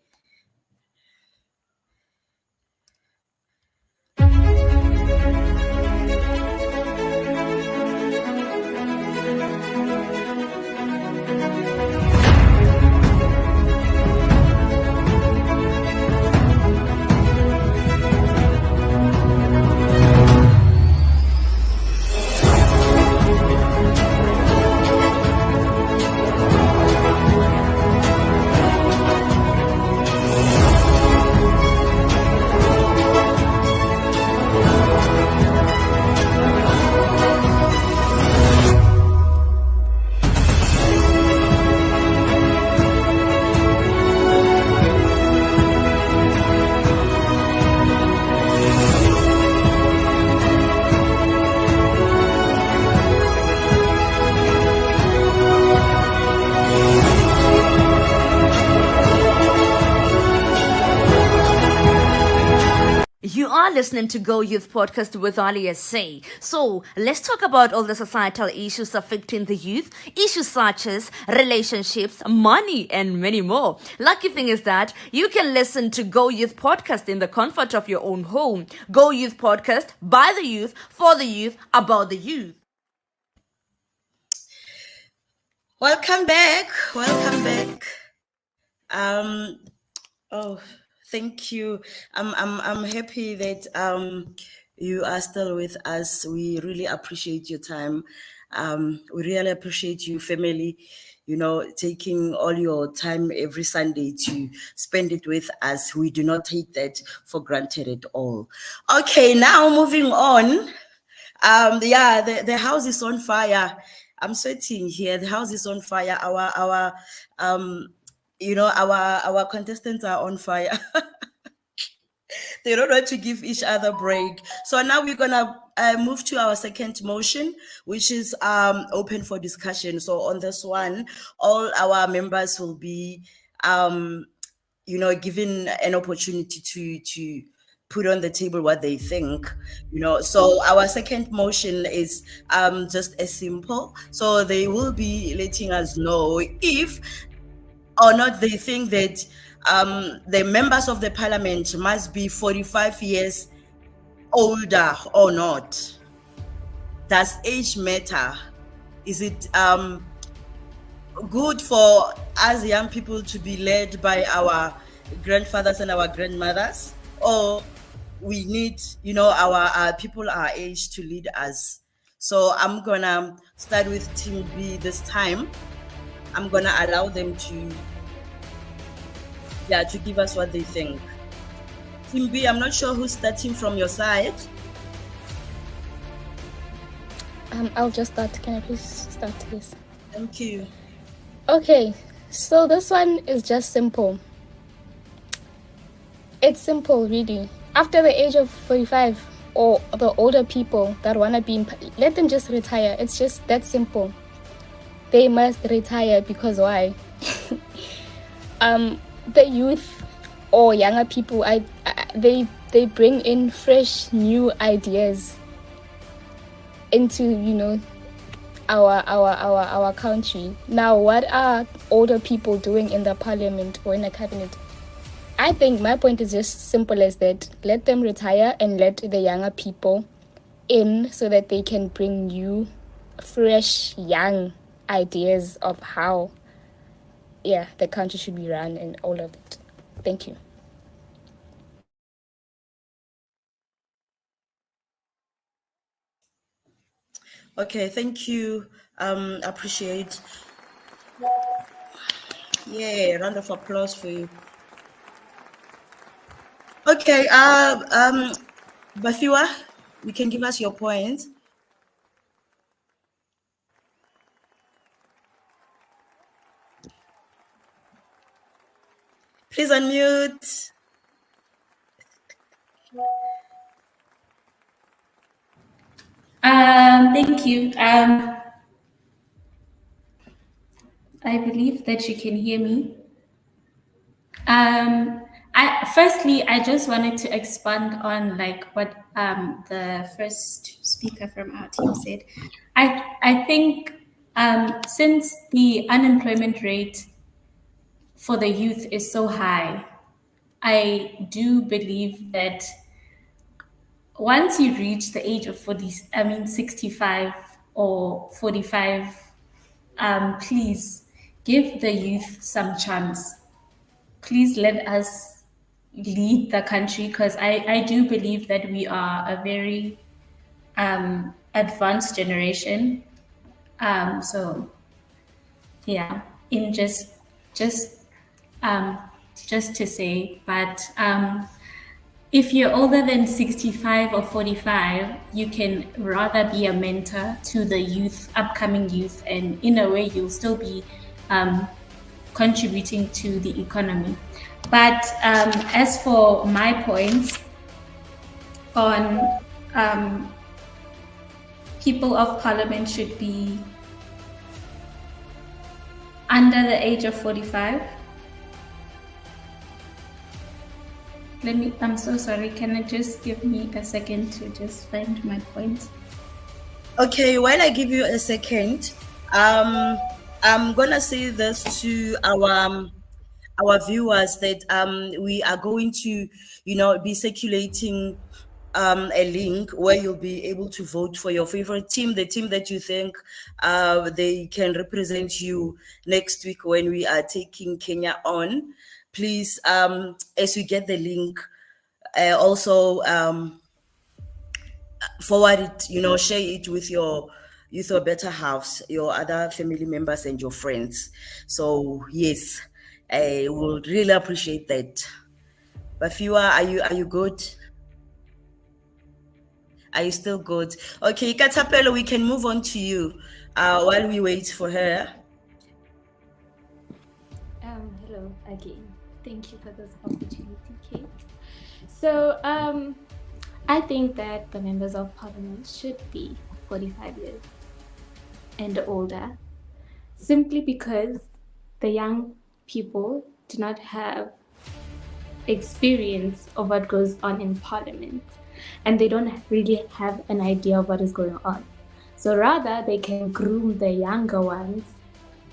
You are listening to Go Youth Podcast with Ali SA. So let's talk about all the societal issues affecting the youth, issues such as relationships, money, and many more. Lucky thing is that you can listen to Go Youth Podcast in the comfort of your own home. Go Youth Podcast, by the youth, for the youth, about the youth. Welcome back. Welcome back. Oh, thank you. I'm happy that you are still with us. We really appreciate your time. We really appreciate you, family, taking all your time every Sunday to spend it with us. We do not take that for granted at all. Okay, now moving on. The house is on fire. I'm sweating here. The house is on fire. Our our contestants are on fire. They don't want to give each other break. So now we're gonna move to our second motion, which is open for discussion. So on this one, all our members will be given an opportunity to put on the table what they think. So our second motion is just as simple. So they will be letting us know if or not they think that the members of the parliament must be 45 years older or not. Does age matter? Is it good for us young people to be led by our grandfathers and our grandmothers, or we need our people our age to lead us? So I'm gonna start with Team B this time. I'm gonna allow them to give us what they think. Team B, I'm not sure who's starting from your side. I'll just start. Can I please start, please? Thank you. Okay, so this one is just simple. It's simple, really. After the age of 45, or the older people that want to be in, let them just retire. It's just that simple. They must retire because why? The youth or younger people, they bring in fresh new ideas into our country. Now, what are older people doing in the parliament or in the cabinet? I think my point is just simple as that. Let them retire and let the younger people in so that they can bring new, fresh, young ideas of how the country should be run and all of it. Thank you. Okay, thank you. Appreciate. Yeah, round of applause for you. Okay, Bafiwa, you can give us your points. Please unmute. Thank you. I believe that you can hear me. I just wanted to expand on like what the first speaker from our team said. I think since the unemployment rate for the youth is so high, I do believe that once you reach the age of 65 or 45, please give the youth some chance. Please let us lead the country, because I do believe that we are a very advanced generation. So yeah, in um, just to say, but if you're older than 65 or 45, you can rather be a mentor to the youth, upcoming youth, and in a way you'll still be contributing to the economy. But as for my points on people of parliament should be under the age of 45. I'm so sorry, can I just give me a second to just find my point? Okay, while I give you a second, I'm gonna say this to our viewers that we are going to, be circulating a link where you'll be able to vote for your favorite team, the team that you think they can represent you next week when we are taking Kenya on. Please, as we get the link, also forward it, share it with your better halves, your other family members and your friends. So yes, I would really appreciate that. Bafiwa, are you good? Are you still good? Okay, Katapelo, we can move on to you while we wait for her. Hello again. Thank you for this opportunity, Kate. So I think that the members of parliament should be 45 years and older, simply because the young people do not have experience of what goes on in parliament, and they don't really have an idea of what is going on. So rather, they can groom the younger ones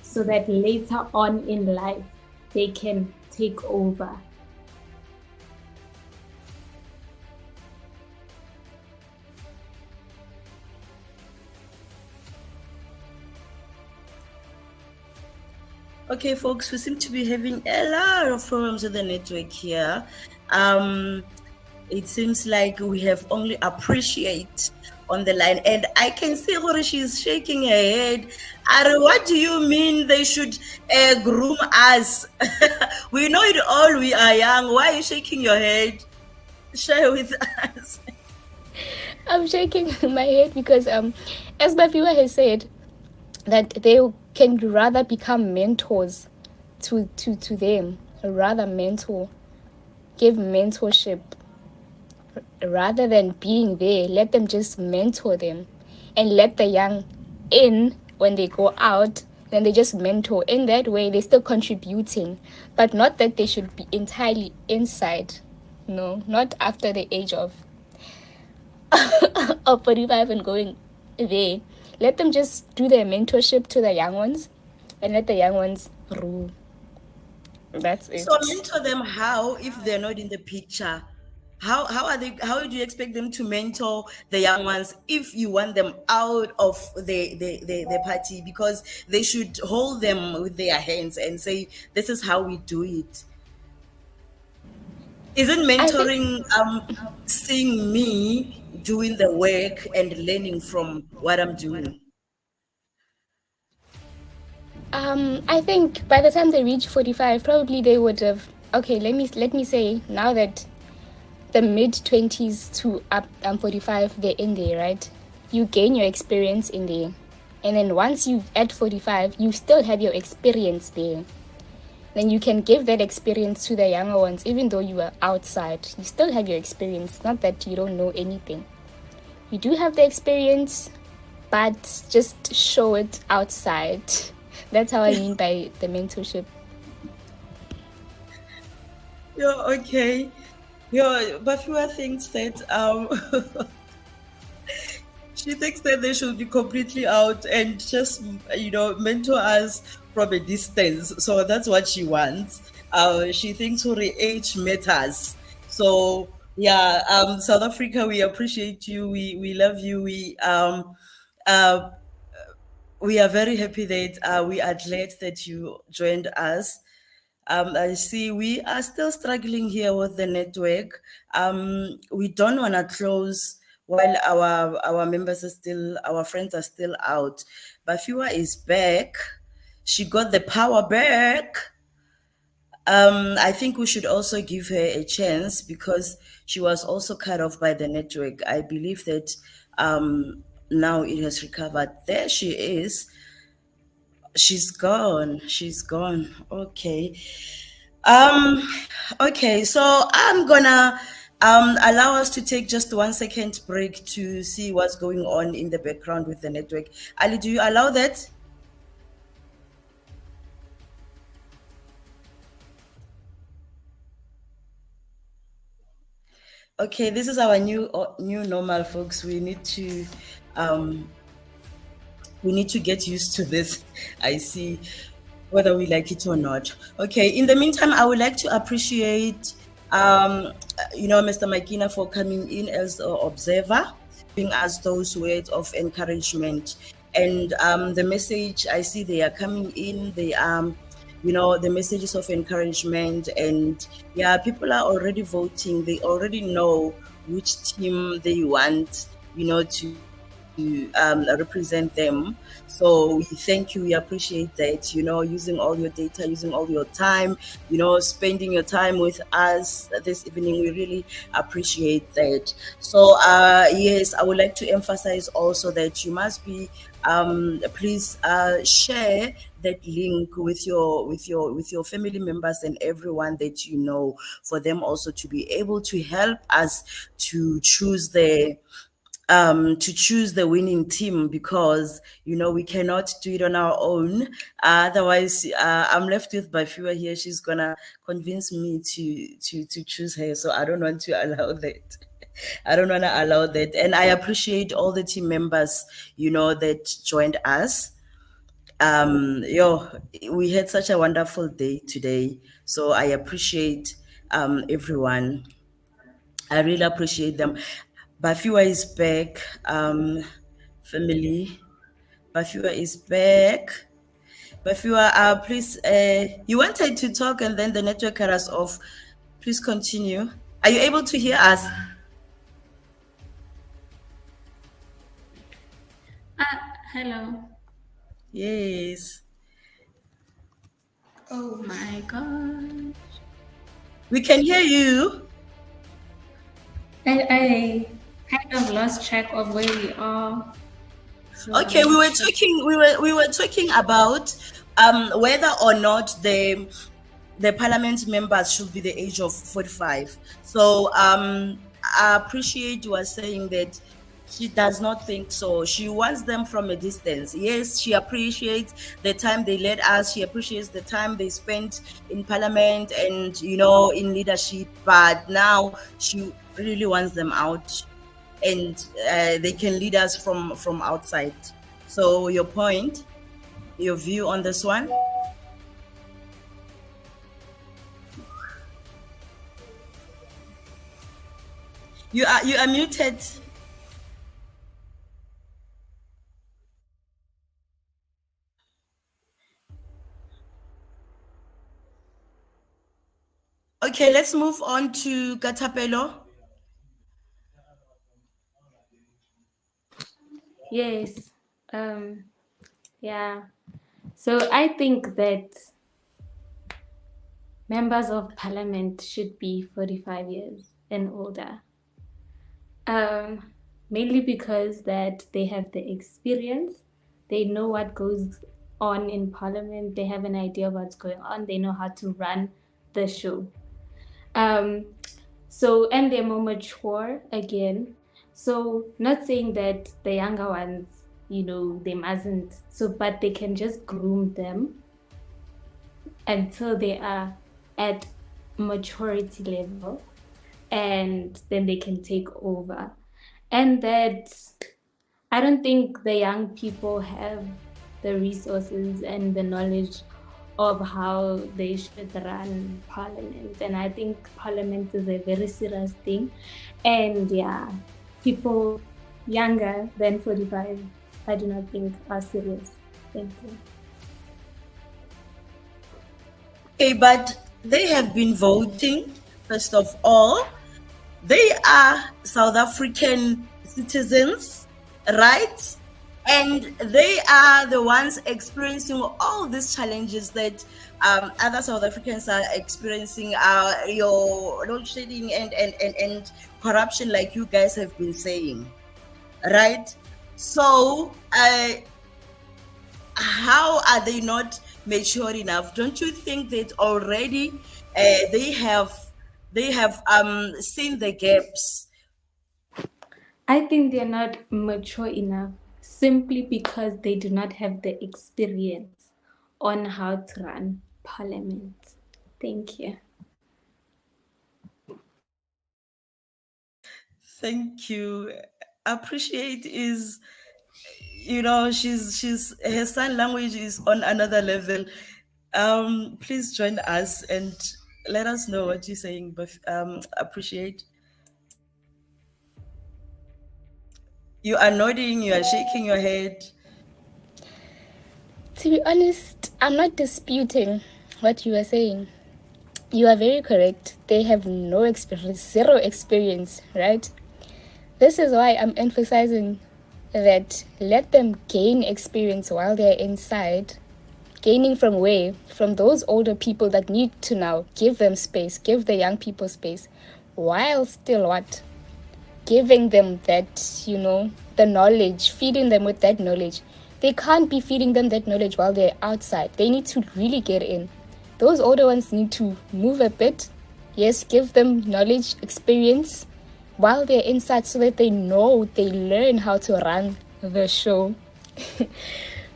so that later on in life, they can take over. Okay, folks, we seem to be having a lot of problems with the network here. It seems like we have only Appreciate on the line, and I can see her, she's shaking her head. Ari, what do you mean they should groom us? We know it all, we are young. Why are you shaking your head? Share with us. I'm shaking my head because, as my viewer has said, that they can rather become mentors to them, rather mentor, give mentorship rather than being there. Let them just mentor them and let the young in when they go out. Then they just mentor. In that way, they're still contributing, but not that they should be entirely inside. No, not after the age of 45 and going there. Let them just do their mentorship to the young ones and let the young ones rule. That's it. So mentor them how if they're not in the picture? How do you expect them to mentor the young ones if you want them out of the party? Because they should hold them with their hands and say, this is how we do it. Isn't mentoring seeing me doing the work and learning from what I'm doing? I think by the time they reach 45, probably they would have. Okay, let me say now that the mid-20s to up 45, they're in there, right? You gain your experience in there, and then once you at 45, you still have your experience there. Then you can give that experience to the younger ones, even though you are outside. You still have your experience. Not that you don't know anything. You do have the experience, but just show it outside. That's how I mean by the mentorship. Yeah, okay. Yeah, Bafua thinks that she thinks that they should be completely out and just mentor us from a distance. So that's what she wants. She thinks her age matters. So yeah, South Africa, we appreciate you. We love you. Uh, we are very happy that we are glad that you joined us. I see we are still struggling here with the network. We don't want to close while our members are still, our friends are still out. But Fiwa is back. She got the power back. I think we should also give her a chance because she was also cut off by the network. I believe that now it has recovered. There she is. She's gone. She's gone. Okay. Um, okay, so I'm gonna allow us to take just 1 second break to see what's going on in the background with the network. Ali, do you allow that? Okay, this is our new normal, folks. We need to get used to this. I see, whether we like it or not. Okay, in the meantime, I would like to appreciate Mr. Makina for coming in as an observer, giving us those words of encouragement. And the message, I see they are coming in, they the messages of encouragement. And yeah, people are already voting. They already know which team they want, to represent them. So we thank you, we appreciate that, using all your data, using all your time, spending your time with us this evening. We really appreciate that. So yes, I would like to emphasize also that you must be please share that link with your family members and everyone that you know, for them also to be able to help us to choose the winning team, because we cannot do it on our own. Otherwise, I'm left with Bafua here. She's gonna convince me to choose her. So I don't want to allow that. I don't want to allow that. And I appreciate all the team members, that joined us. We had such a wonderful day today. So I appreciate everyone. I really appreciate them. Bafua is back. Family. Bafua is back. Bafua, please, you wanted to talk and then the network cut us off. Please continue. Are you able to hear us? Hello. Yes. Oh my God. We can hear you. I kind of lost track of where we are. So Okay, we were talking about whether or not the parliament members should be the age of 45. So I appreciate you are saying that she does not think so. She wants them from a distance. Yes, she appreciates the time they led us. She appreciates the time they spent in parliament and in leadership. But now she really wants them out, and they can lead us from outside. So your point, your view on this one? You are muted. Okay, let's move on to Katapelo. Yes. Yeah. So I think that members of parliament should be 45 years and older. Mainly because that they have the experience, they know what goes on in parliament, they have an idea of what's going on, they know how to run the show. So, and they're more mature again. So, not saying that the younger ones they mustn't. So, but they can just groom them until they are at maturity level, and then they can take over. And that I don't think the young people have the resources and the knowledge of how they should run parliament. And I think parliament is a very serious thing. And yeah, people younger than 45, I do not think are serious. Thank you. Okay, but they have been voting, first of all. They are South African citizens, right? And they are the ones experiencing all these challenges that other South Africans are experiencing, your load shedding and corruption, like you guys have been saying, right? So, how are they not mature enough? Don't you think that already they have seen the gaps? I think they're not mature enough simply because they do not have the experience on how to run parliament. Thank you. Thank you. Appreciate is, she's her sign language is on another level. Please join us and let us know what you're saying. But appreciate. You are nodding. You are shaking your head. To be honest, I'm not disputing what you are saying. You are very correct. They have no experience, zero experience, right? This is why I'm emphasizing that let them gain experience while they're inside. Gaining from where? From those older people that need to now give them space, give the young people space, while still what? Giving them that, the knowledge, feeding them with that knowledge. They can't be feeding them that knowledge while they're outside. They need to really get in. Those older ones need to move a bit. Yes, give them knowledge, experience while they're inside so that they learn how to run the show.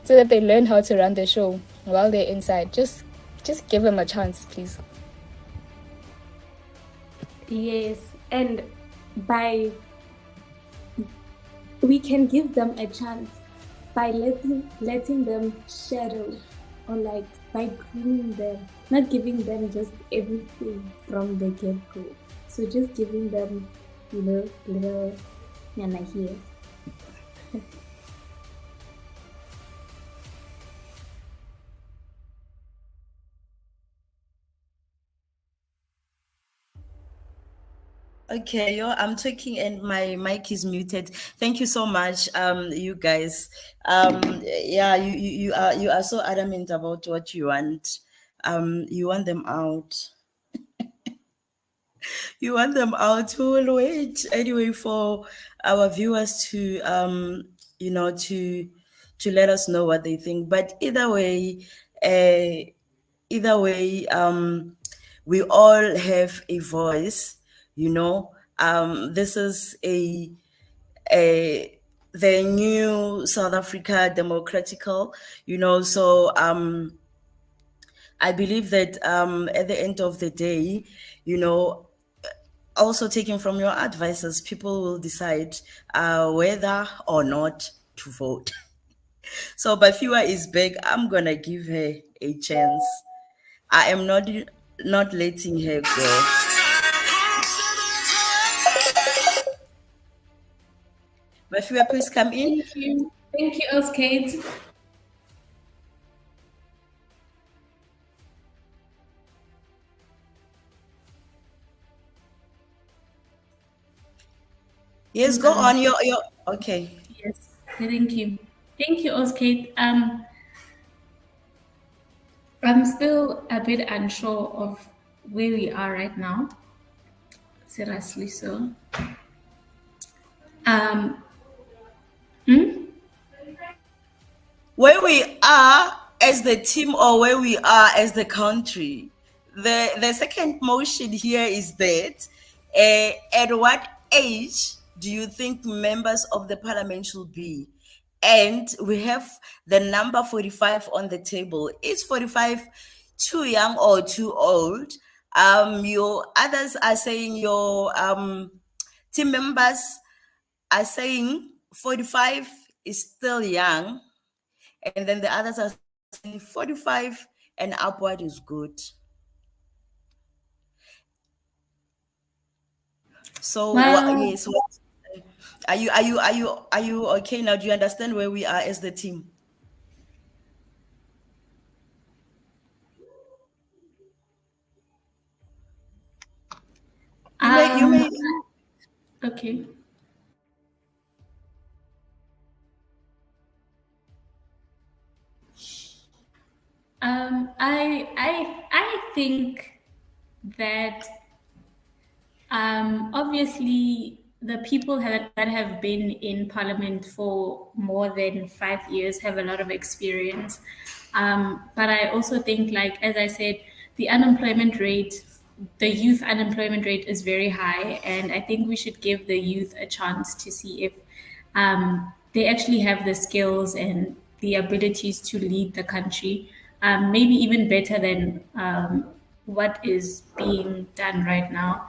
So that they learn how to run the show while they're inside. Just give them a chance, please. Yes, and we can give them a chance by letting them shadow, or by grooming them, not giving them just everything from the get-go. So just giving them, little nyana here. Okay, I'm talking and my mic is muted. Thank you so much, you guys. Yeah, you are so adamant about what you want. You want them out. You want them out. We will wait anyway for our viewers to to let us know what they think. But either way, we all have a voice. This is the new South Africa democratical. So I believe that at the end of the day, also taking from your advices, people will decide whether or not to vote. So Bafiwa is back. I'm gonna give her a chance. I am not letting her go. Bafiwa, please come in. Thank you, Kate. Yes, go on. Your okay. Yes, thank you. Thank you, Kate. I'm still a bit unsure of where we are right now. Seriously, so. Where we are as the team or where we are as the country. The second motion here is that at what age do you think members of the parliament should be? And we have the number 45 on the table. Is 45 too young or too old? Your others are saying, your team members are saying 45 is still young, and then the others are saying 45 and upward is good. So yes, are you okay now? Do you understand where we are as the team? You may. Okay. I think that obviously the people that have been in parliament for more than 5 years have a lot of experience. But I also think, like, as I said, the unemployment rate, the youth unemployment rate is very high. And I think we should give the youth a chance to see if they actually have the skills and the abilities to lead the country, maybe even better than what is being done right now.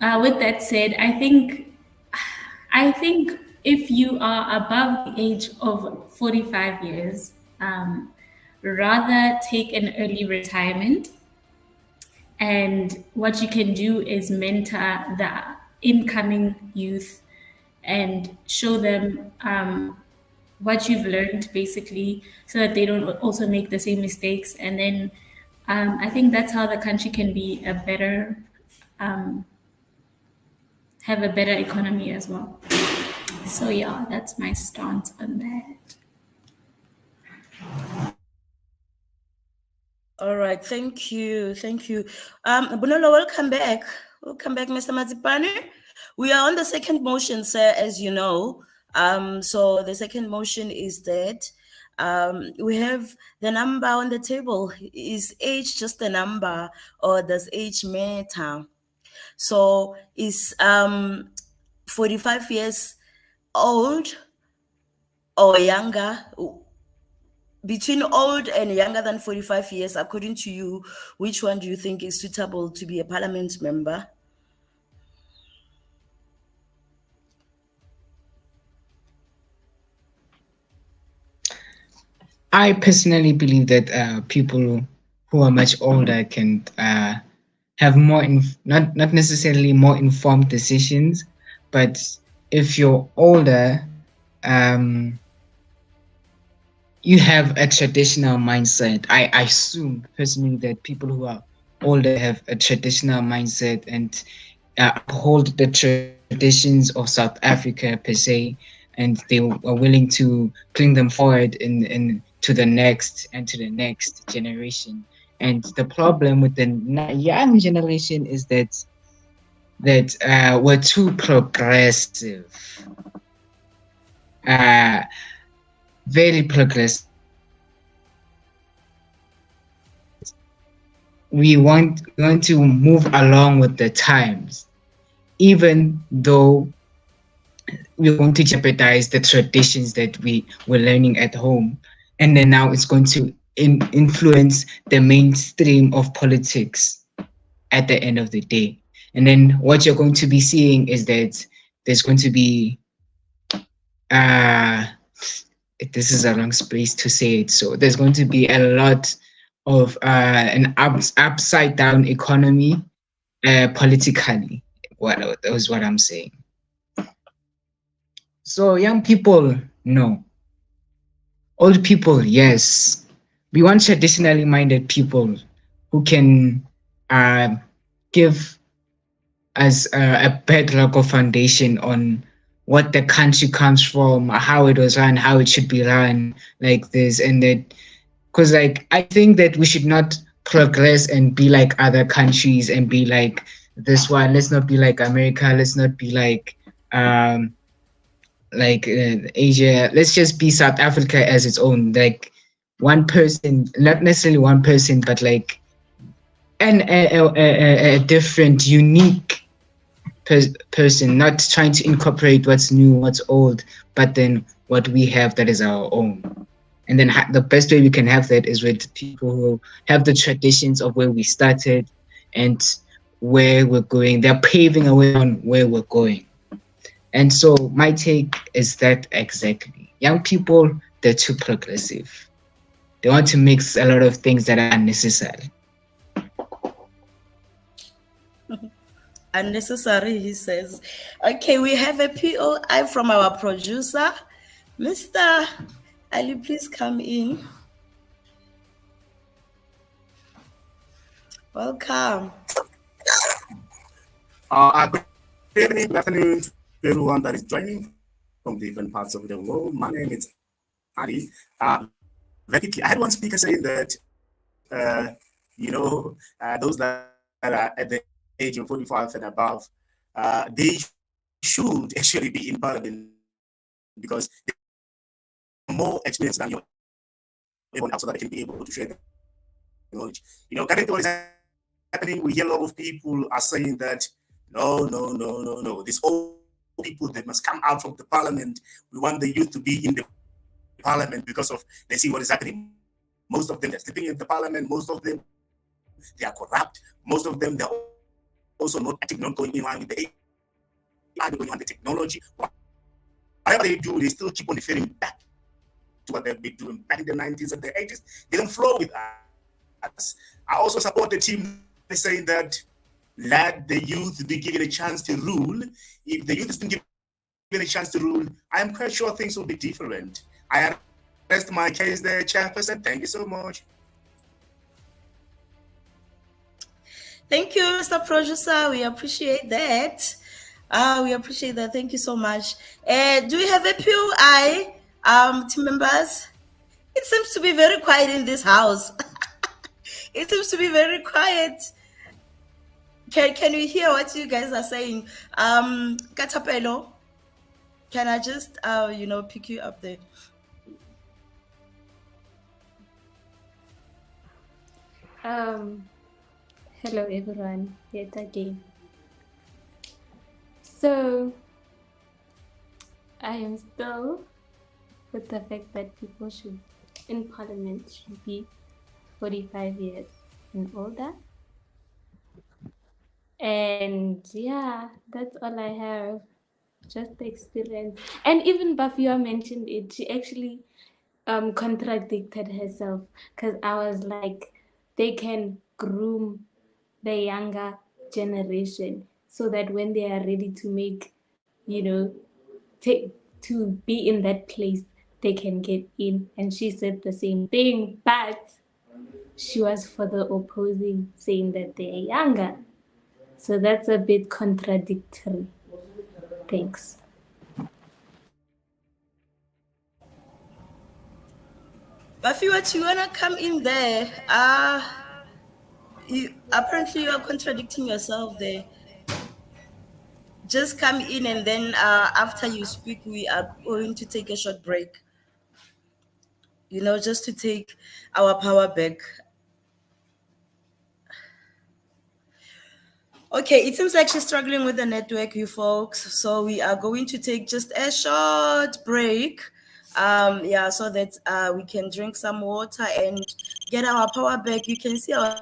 With that said, I think if you are above the age of 45 years, rather take an early retirement. And what you can do is mentor the incoming youth and show them what you've learned, basically, so that they don't also make the same mistakes. And then I think that's how the country can be a better, have a better economy as well. So yeah, that's my stance on that. All right, thank you. Bonolo, welcome back. Mr. Mazipane. We are on the second motion, sir, as you know. So the second motion is that we have the number on the table. Is age just a number, or does age matter? So is 45 years old or younger? Between old and younger than 45 years, according to you, which one do you think is suitable to be a parliament member? I personally believe that people who are much older can have more, not necessarily more informed decisions, but if you're older, you have a traditional mindset. I assume personally that people who are older have a traditional mindset and uphold the traditions of South Africa per se, and they are willing to bring them forward in to the next generation. And the problem with the young generation is that we're too progressive, very progressive. We want to move along with the times, even though we're going to jeopardize the traditions that we were learning at home. And then now it's going to influence the mainstream of politics at the end of the day. And then what you're going to be seeing is that there's going to be, this is a wrong space to say it, so there's going to be a lot of an upside down economy politically. That was what I'm saying. So young people, no. Old people, yes. We want traditionally minded people who can give us a bedrock of foundation on what the country comes from, how it was run, how it should be run, like this and that. Because like I think that we should not progress and be like other countries and be like this one. Let's not be like America. Let's not be like Asia. Let's just be South Africa as its own. Like one person, not necessarily one person, but like a different, unique person, not trying to incorporate what's new, what's old, but then what we have that is our own. And then the best way we can have that is with people who have the traditions of where we started and where we're going. They're paving a way on where we're going. And so my take is that exactly. Young people, they're too progressive. They want to mix a lot of things that are unnecessary. Unnecessary, he says. Okay, we have a POI from our producer. Mr. Ali, please come in. Welcome. Good evening, good afternoon to everyone that is joining from different parts of the world. My name is Ali. Very quickly, I had one speaker saying that, those that are at the age of 45 and above, they should actually be in parliament because they're more experienced than everyone else, so that they can be able to share knowledge. Currently what is happening, we hear a lot of people are saying that no. These old people, they must come out from the parliament. We want the youth to be in the parliament because of they see what is happening. Most of them are sleeping in the parliament. Most of them they are corrupt. Most of them they're also not active, not going in line with the AI, going on the technology. Whatever they do, they still keep on referring back to what they've been doing back in the 90s and the 80s. They don't flow with us. I also support the team saying that let the youth be given a chance to rule. If the youth has been given a chance to rule, I am quite sure things will be different. I rest my case there, Chairperson. Thank you so much. Thank you, Mr. Producer. We appreciate that. We appreciate that. Thank you so much. Do we have a POI, team members? It seems to be very quiet in this house. It seems to be very quiet. Can you hear what you guys are saying? Katapelo, can I just pick you up there? Hello everyone, yet again. So I am still with the fact that people in parliament should be 45 years and older. And yeah, that's all I have, just the experience. And even Bafia mentioned it, she actually contradicted herself, because I was like, they can groom the younger generation so that when they are ready to make, to be in that place, they can get in. And she said the same thing, but she was for the opposing, saying that they are younger. So that's a bit contradictory. Thanks. Bafia, you wanna come in there? Apparently you are contradicting yourself there. Just come in, and then after you speak, we are going to take a short break. Just to take our power back. Okay, it seems like she's struggling with the network, you folks. So we are going to take just a short break. So that we can drink some water and get our power back. You can see our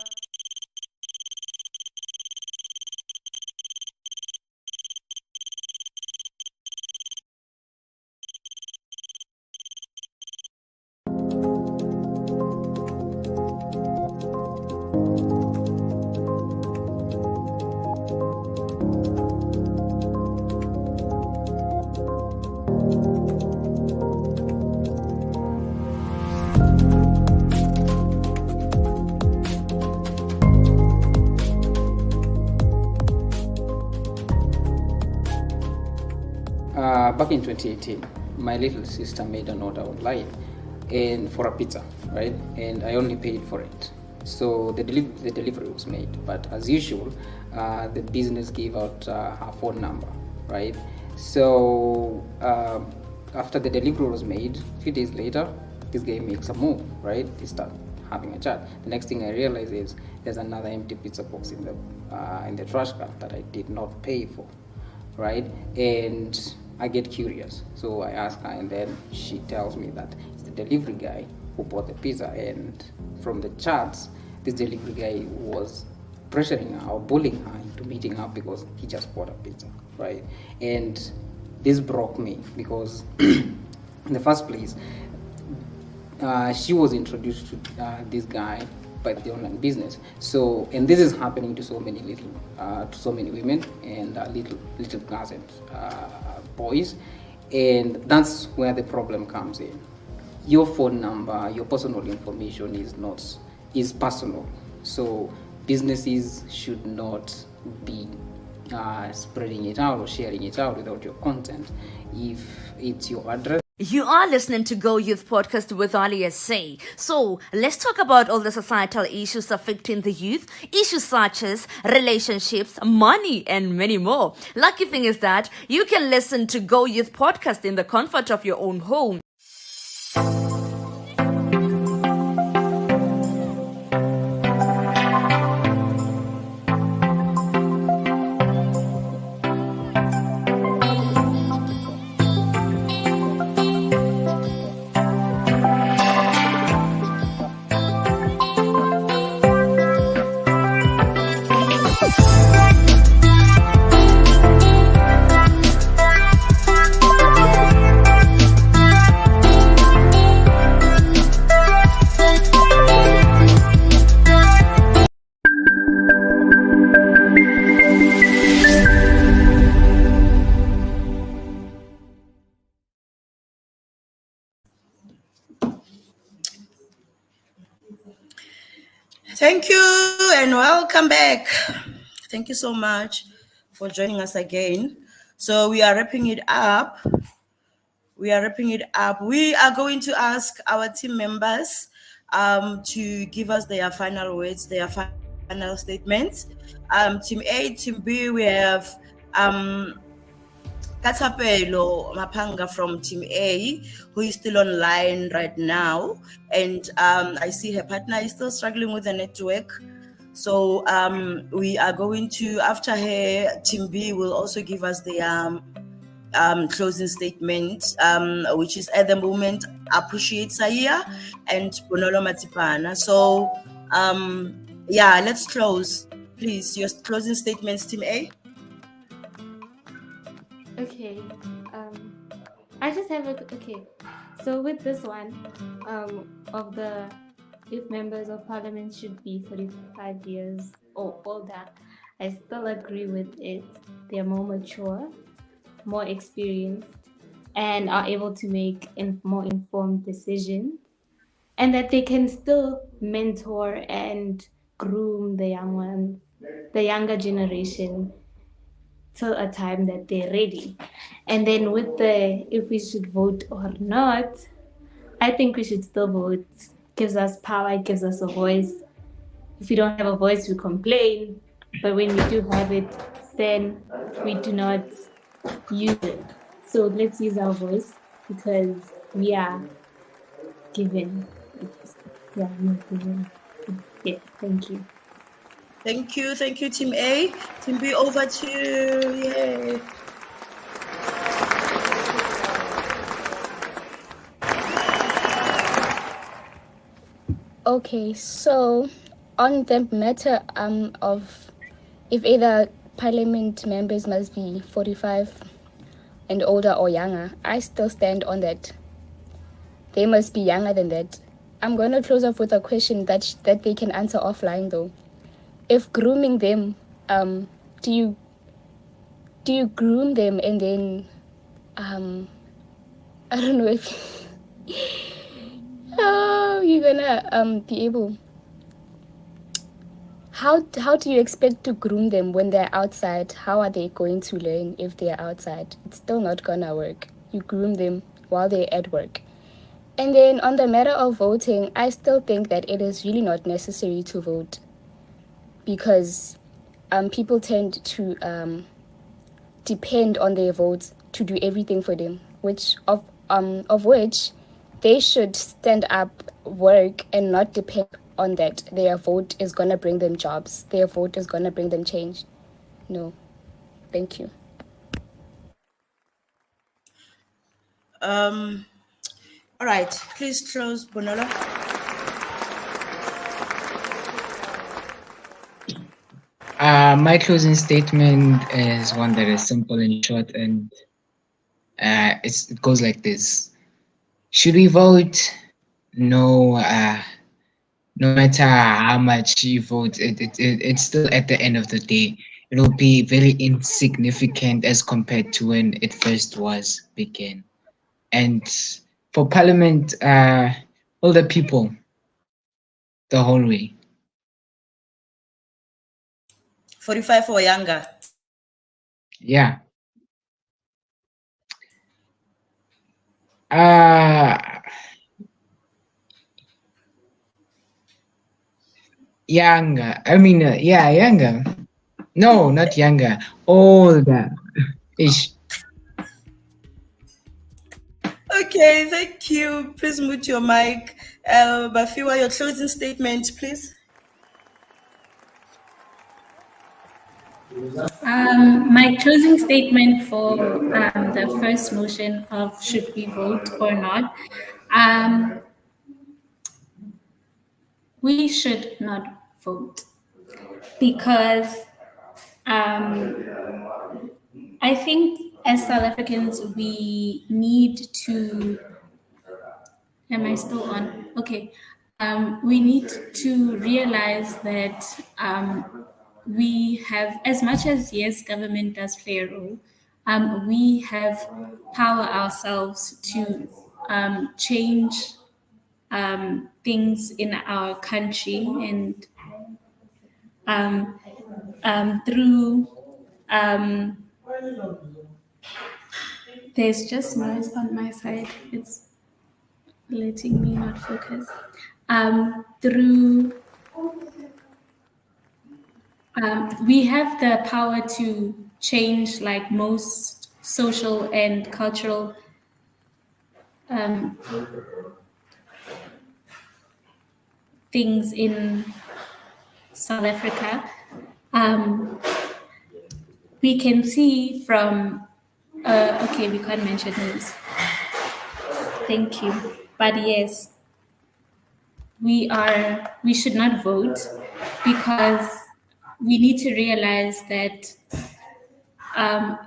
back in 2018, my little sister made an order online and for a pizza, right? And I only paid for it. So the delivery was made, but as usual, the business gave out her phone number, right? So after the delivery was made, a few days later, this guy makes a move, right? They start having a chat. The next thing I realize is there's another empty pizza box in the trash can that I did not pay for. right? And I get curious, so I ask her, and then she tells me that it's the delivery guy who bought the pizza, and from the chats, this delivery guy was pressuring her or bullying her into meeting up because he just bought a pizza, right? And this broke me because in the first place, she was introduced to this guy by the online business. So, and this is happening to so many women and little girls and boys, and that's where the problem comes in. Your phone number, your personal information is personal. So businesses should not be spreading it out or sharing it out without your consent. If it's your address. You are listening to Go Youth Podcast with Ali SA. So, let's talk about all the societal issues affecting the youth, issues such as relationships, money, and many more. Lucky thing is that you can listen to Go Youth Podcast in the comfort of your own home. Thank you and welcome back. Thank you so much for joining us again. So we are wrapping it up. We are going to ask our team members to give us their final words, their final statements. Team A, Team B, we have Katapelo Mapanga from Team A, who is still online right now. And I see her partner is still struggling with the network. So we are going to, after her, Team B will also give us the closing statement, which is at the moment Appreciate Saya and Bonolo Matipana. So yeah, let's close. Please, your closing statements, Team A. Okay. I just have So with this one, of the youth members of parliament should be 45 years or older, I still agree with it. They're more mature, more experienced, and are able to make more informed decisions, and that they can still mentor and groom the young ones, the younger generation, till a time that they're ready. And then with the if we should vote or not, I think we should still vote. Gives us power, it gives us a voice. If we don't have a voice, we complain. But when we do have it, then we do not use it. So let's use our voice because we are given it. Yeah, we're given. Yeah, thank you. Thank you, Team A. Team B, over to you. Yay. Okay, so on the matter of if either parliament members must be 45 and older or younger, I still stand on that. They must be younger than that. I'm going to close off with a question that they can answer offline though. If grooming them, do you groom them and then I don't know if you're gonna be able. How do you expect to groom them when they're outside? How are they going to learn if they're outside? It's still not gonna work. You groom them while they're at work. And then on the matter of voting, I still think that it is really not necessary to vote because people tend to depend on their votes to do everything for them, which they should stand up, work, and not depend on that. Their vote is going to bring them jobs. Their vote is going to bring them change. No. Thank you. All right, please close, Bonolo. My closing statement is one that is simple and short, and it goes like this: should we vote? No. No matter how much you vote, it's still at the end of the day, it'll be very insignificant as compared to when it first was began. And for Parliament, all the people, the whole way. 45 or younger. Yeah. Younger. I mean, yeah, younger. No, not younger. Older. Ish. Okay, thank you. Please mute your mic. Bafiwa, your closing statement, please. My closing statement for the first motion of should we vote or not. We should not vote because I think as South Africans, we need to. Am I still on? Okay. We need to realize that we have, as much as yes, government does play a role, we have power ourselves to change things in our country and through there's just noise on my side. It's letting me not focus. We have the power to change like most social and cultural things in South Africa. We can see from, okay, we can't mention names. Thank you. But yes, we should not vote because we need to realize that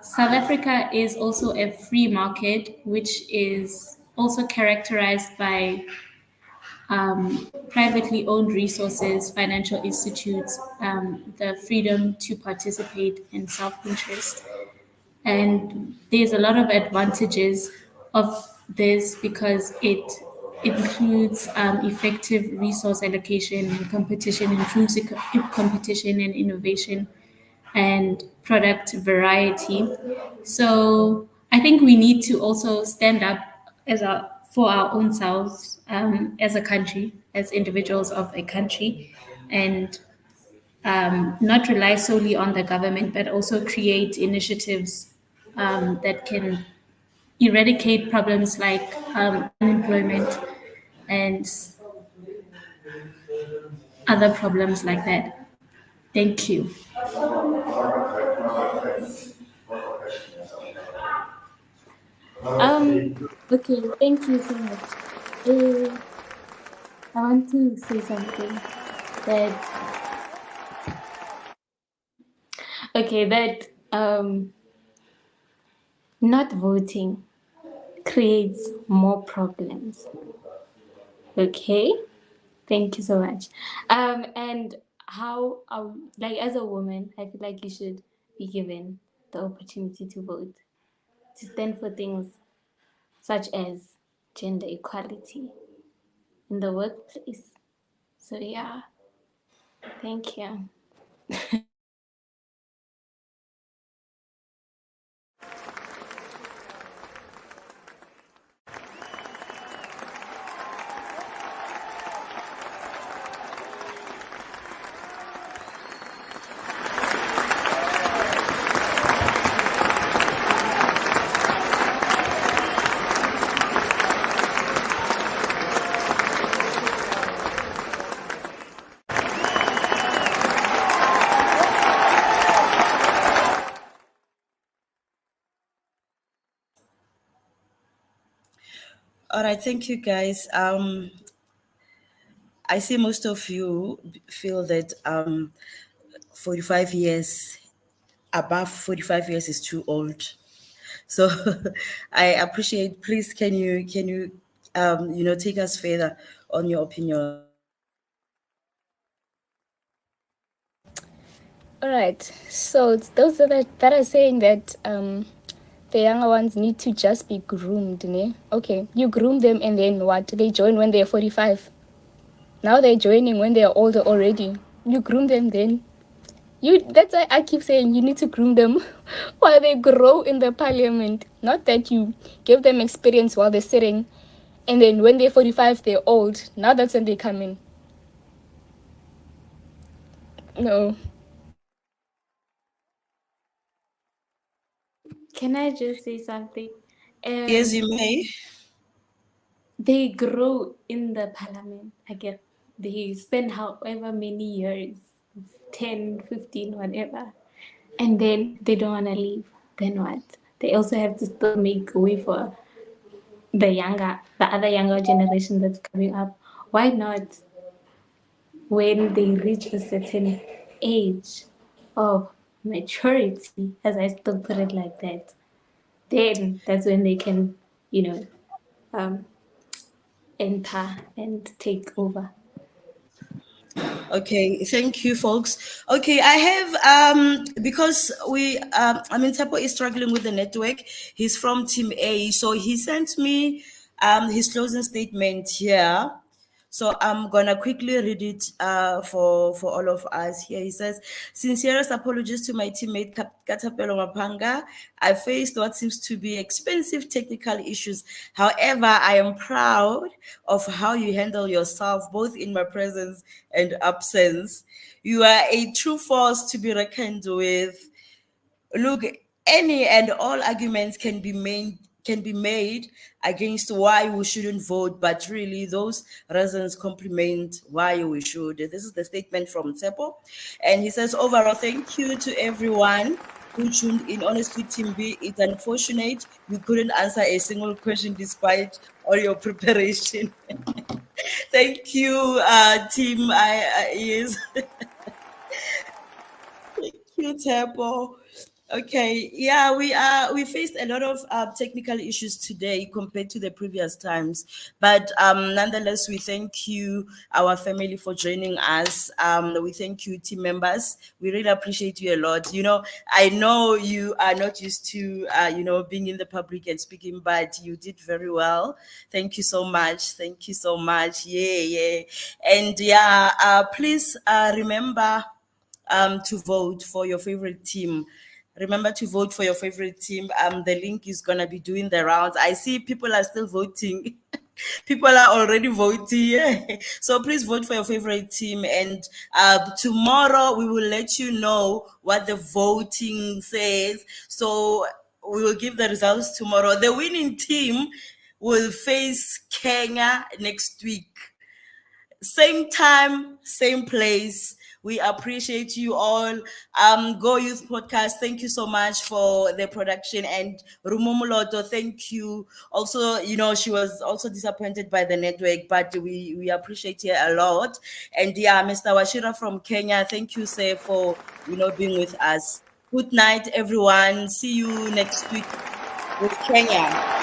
South Africa is also a free market, which is also characterized by privately owned resources, financial institutes, the freedom to participate in self-interest. And there's a lot of advantages of this because it includes effective resource allocation and competition, improves competition and innovation and product variety. So I think we need to also stand up for our own selves as a country, as individuals of a country, and not rely solely on the government, but also create initiatives that can eradicate problems like unemployment and other problems like that. Thank you. Okay, thank you so much. I want to say something that not voting creates more problems. Okay, thank you so much. And how like as a woman, I feel like you should be given the opportunity to vote, to stand for things such as gender equality in the workplace. So yeah, thank you. All right, thank you guys. I see most of you feel that 45 years, above 45 years is too old. So I appreciate, please, can you take us further on your opinion? All right. So it's those that are saying that the younger ones need to just be groomed, ne? Okay, you groom them and then what? They join when they're 45. Now they're joining when they're older already. You groom them then. That's why I keep saying you need to groom them while they grow in the parliament. Not that you give them experience while they're sitting and then when they're 45 they're old. Now that's when they come in. No. Can I just say something? Yes, you may. They grow in the parliament. I get they spend however many years, 10, 15, whatever, and then they don't want to leave. Then what? They also have to still make way for the other younger generation that's coming up. Why not, when they reach a certain age of maturity, as I still put it like that, then that's when they can, enter and take over. Okay, thank you, folks. Okay, I have because Tapo is struggling with the network. He's from Team A, so he sent me his closing statement here. So I'm gonna quickly read it for all of us here. He says, "Sincerest apologies to my teammate Katapelo Mapanga. I faced what seems to be expensive technical issues. However, I am proud of how you handle yourself, both in my presence and absence. You are a true force to be reckoned with. Look, any and all arguments can be made against why we shouldn't vote, but really those reasons complement why we should." This is the statement from Tsepo. And he says, "Overall, thank you to everyone who tuned in. Honestly, Team B, it's unfortunate you couldn't answer a single question despite all your preparation." Thank you, team. Yes. Thank you, Tsepo. Okay, yeah, we faced a lot of technical issues today compared to the previous times, but nonetheless, we thank you, our family, for joining us. We thank you, team members. We really appreciate you a lot. I know you are not used to being in the public and speaking, but you did very well. Thank you so much. Thank you so much. Yeah, and please remember to vote for your favorite team. Remember to vote for your favorite team. The link is gonna be doing the rounds. I see people are still voting. People are already voting. So please vote for your favorite team. And tomorrow we will let you know what the voting says. So we will give the results tomorrow. The winning team will face Kenya next week. Same time, same place. We appreciate you all. Go Youth Podcast, thank you so much for the production. And MOLOTO, thank you. Also, she was also disappointed by the network, but we appreciate you a lot. And Mr. Washira from Kenya, thank you, sir, for being with us. Good night, everyone. See you next week with Kenya.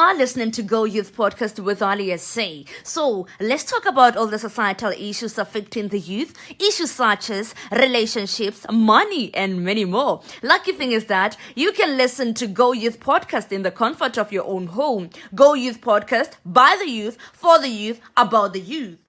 are listening to Go Youth Podcast with Ali SA. So, let's talk about all the societal issues affecting the youth, issues such as relationships, money, and many more. Lucky thing is that you can listen to Go Youth Podcast in the comfort of your own home. Go Youth Podcast, by the youth, for the youth, about the youth.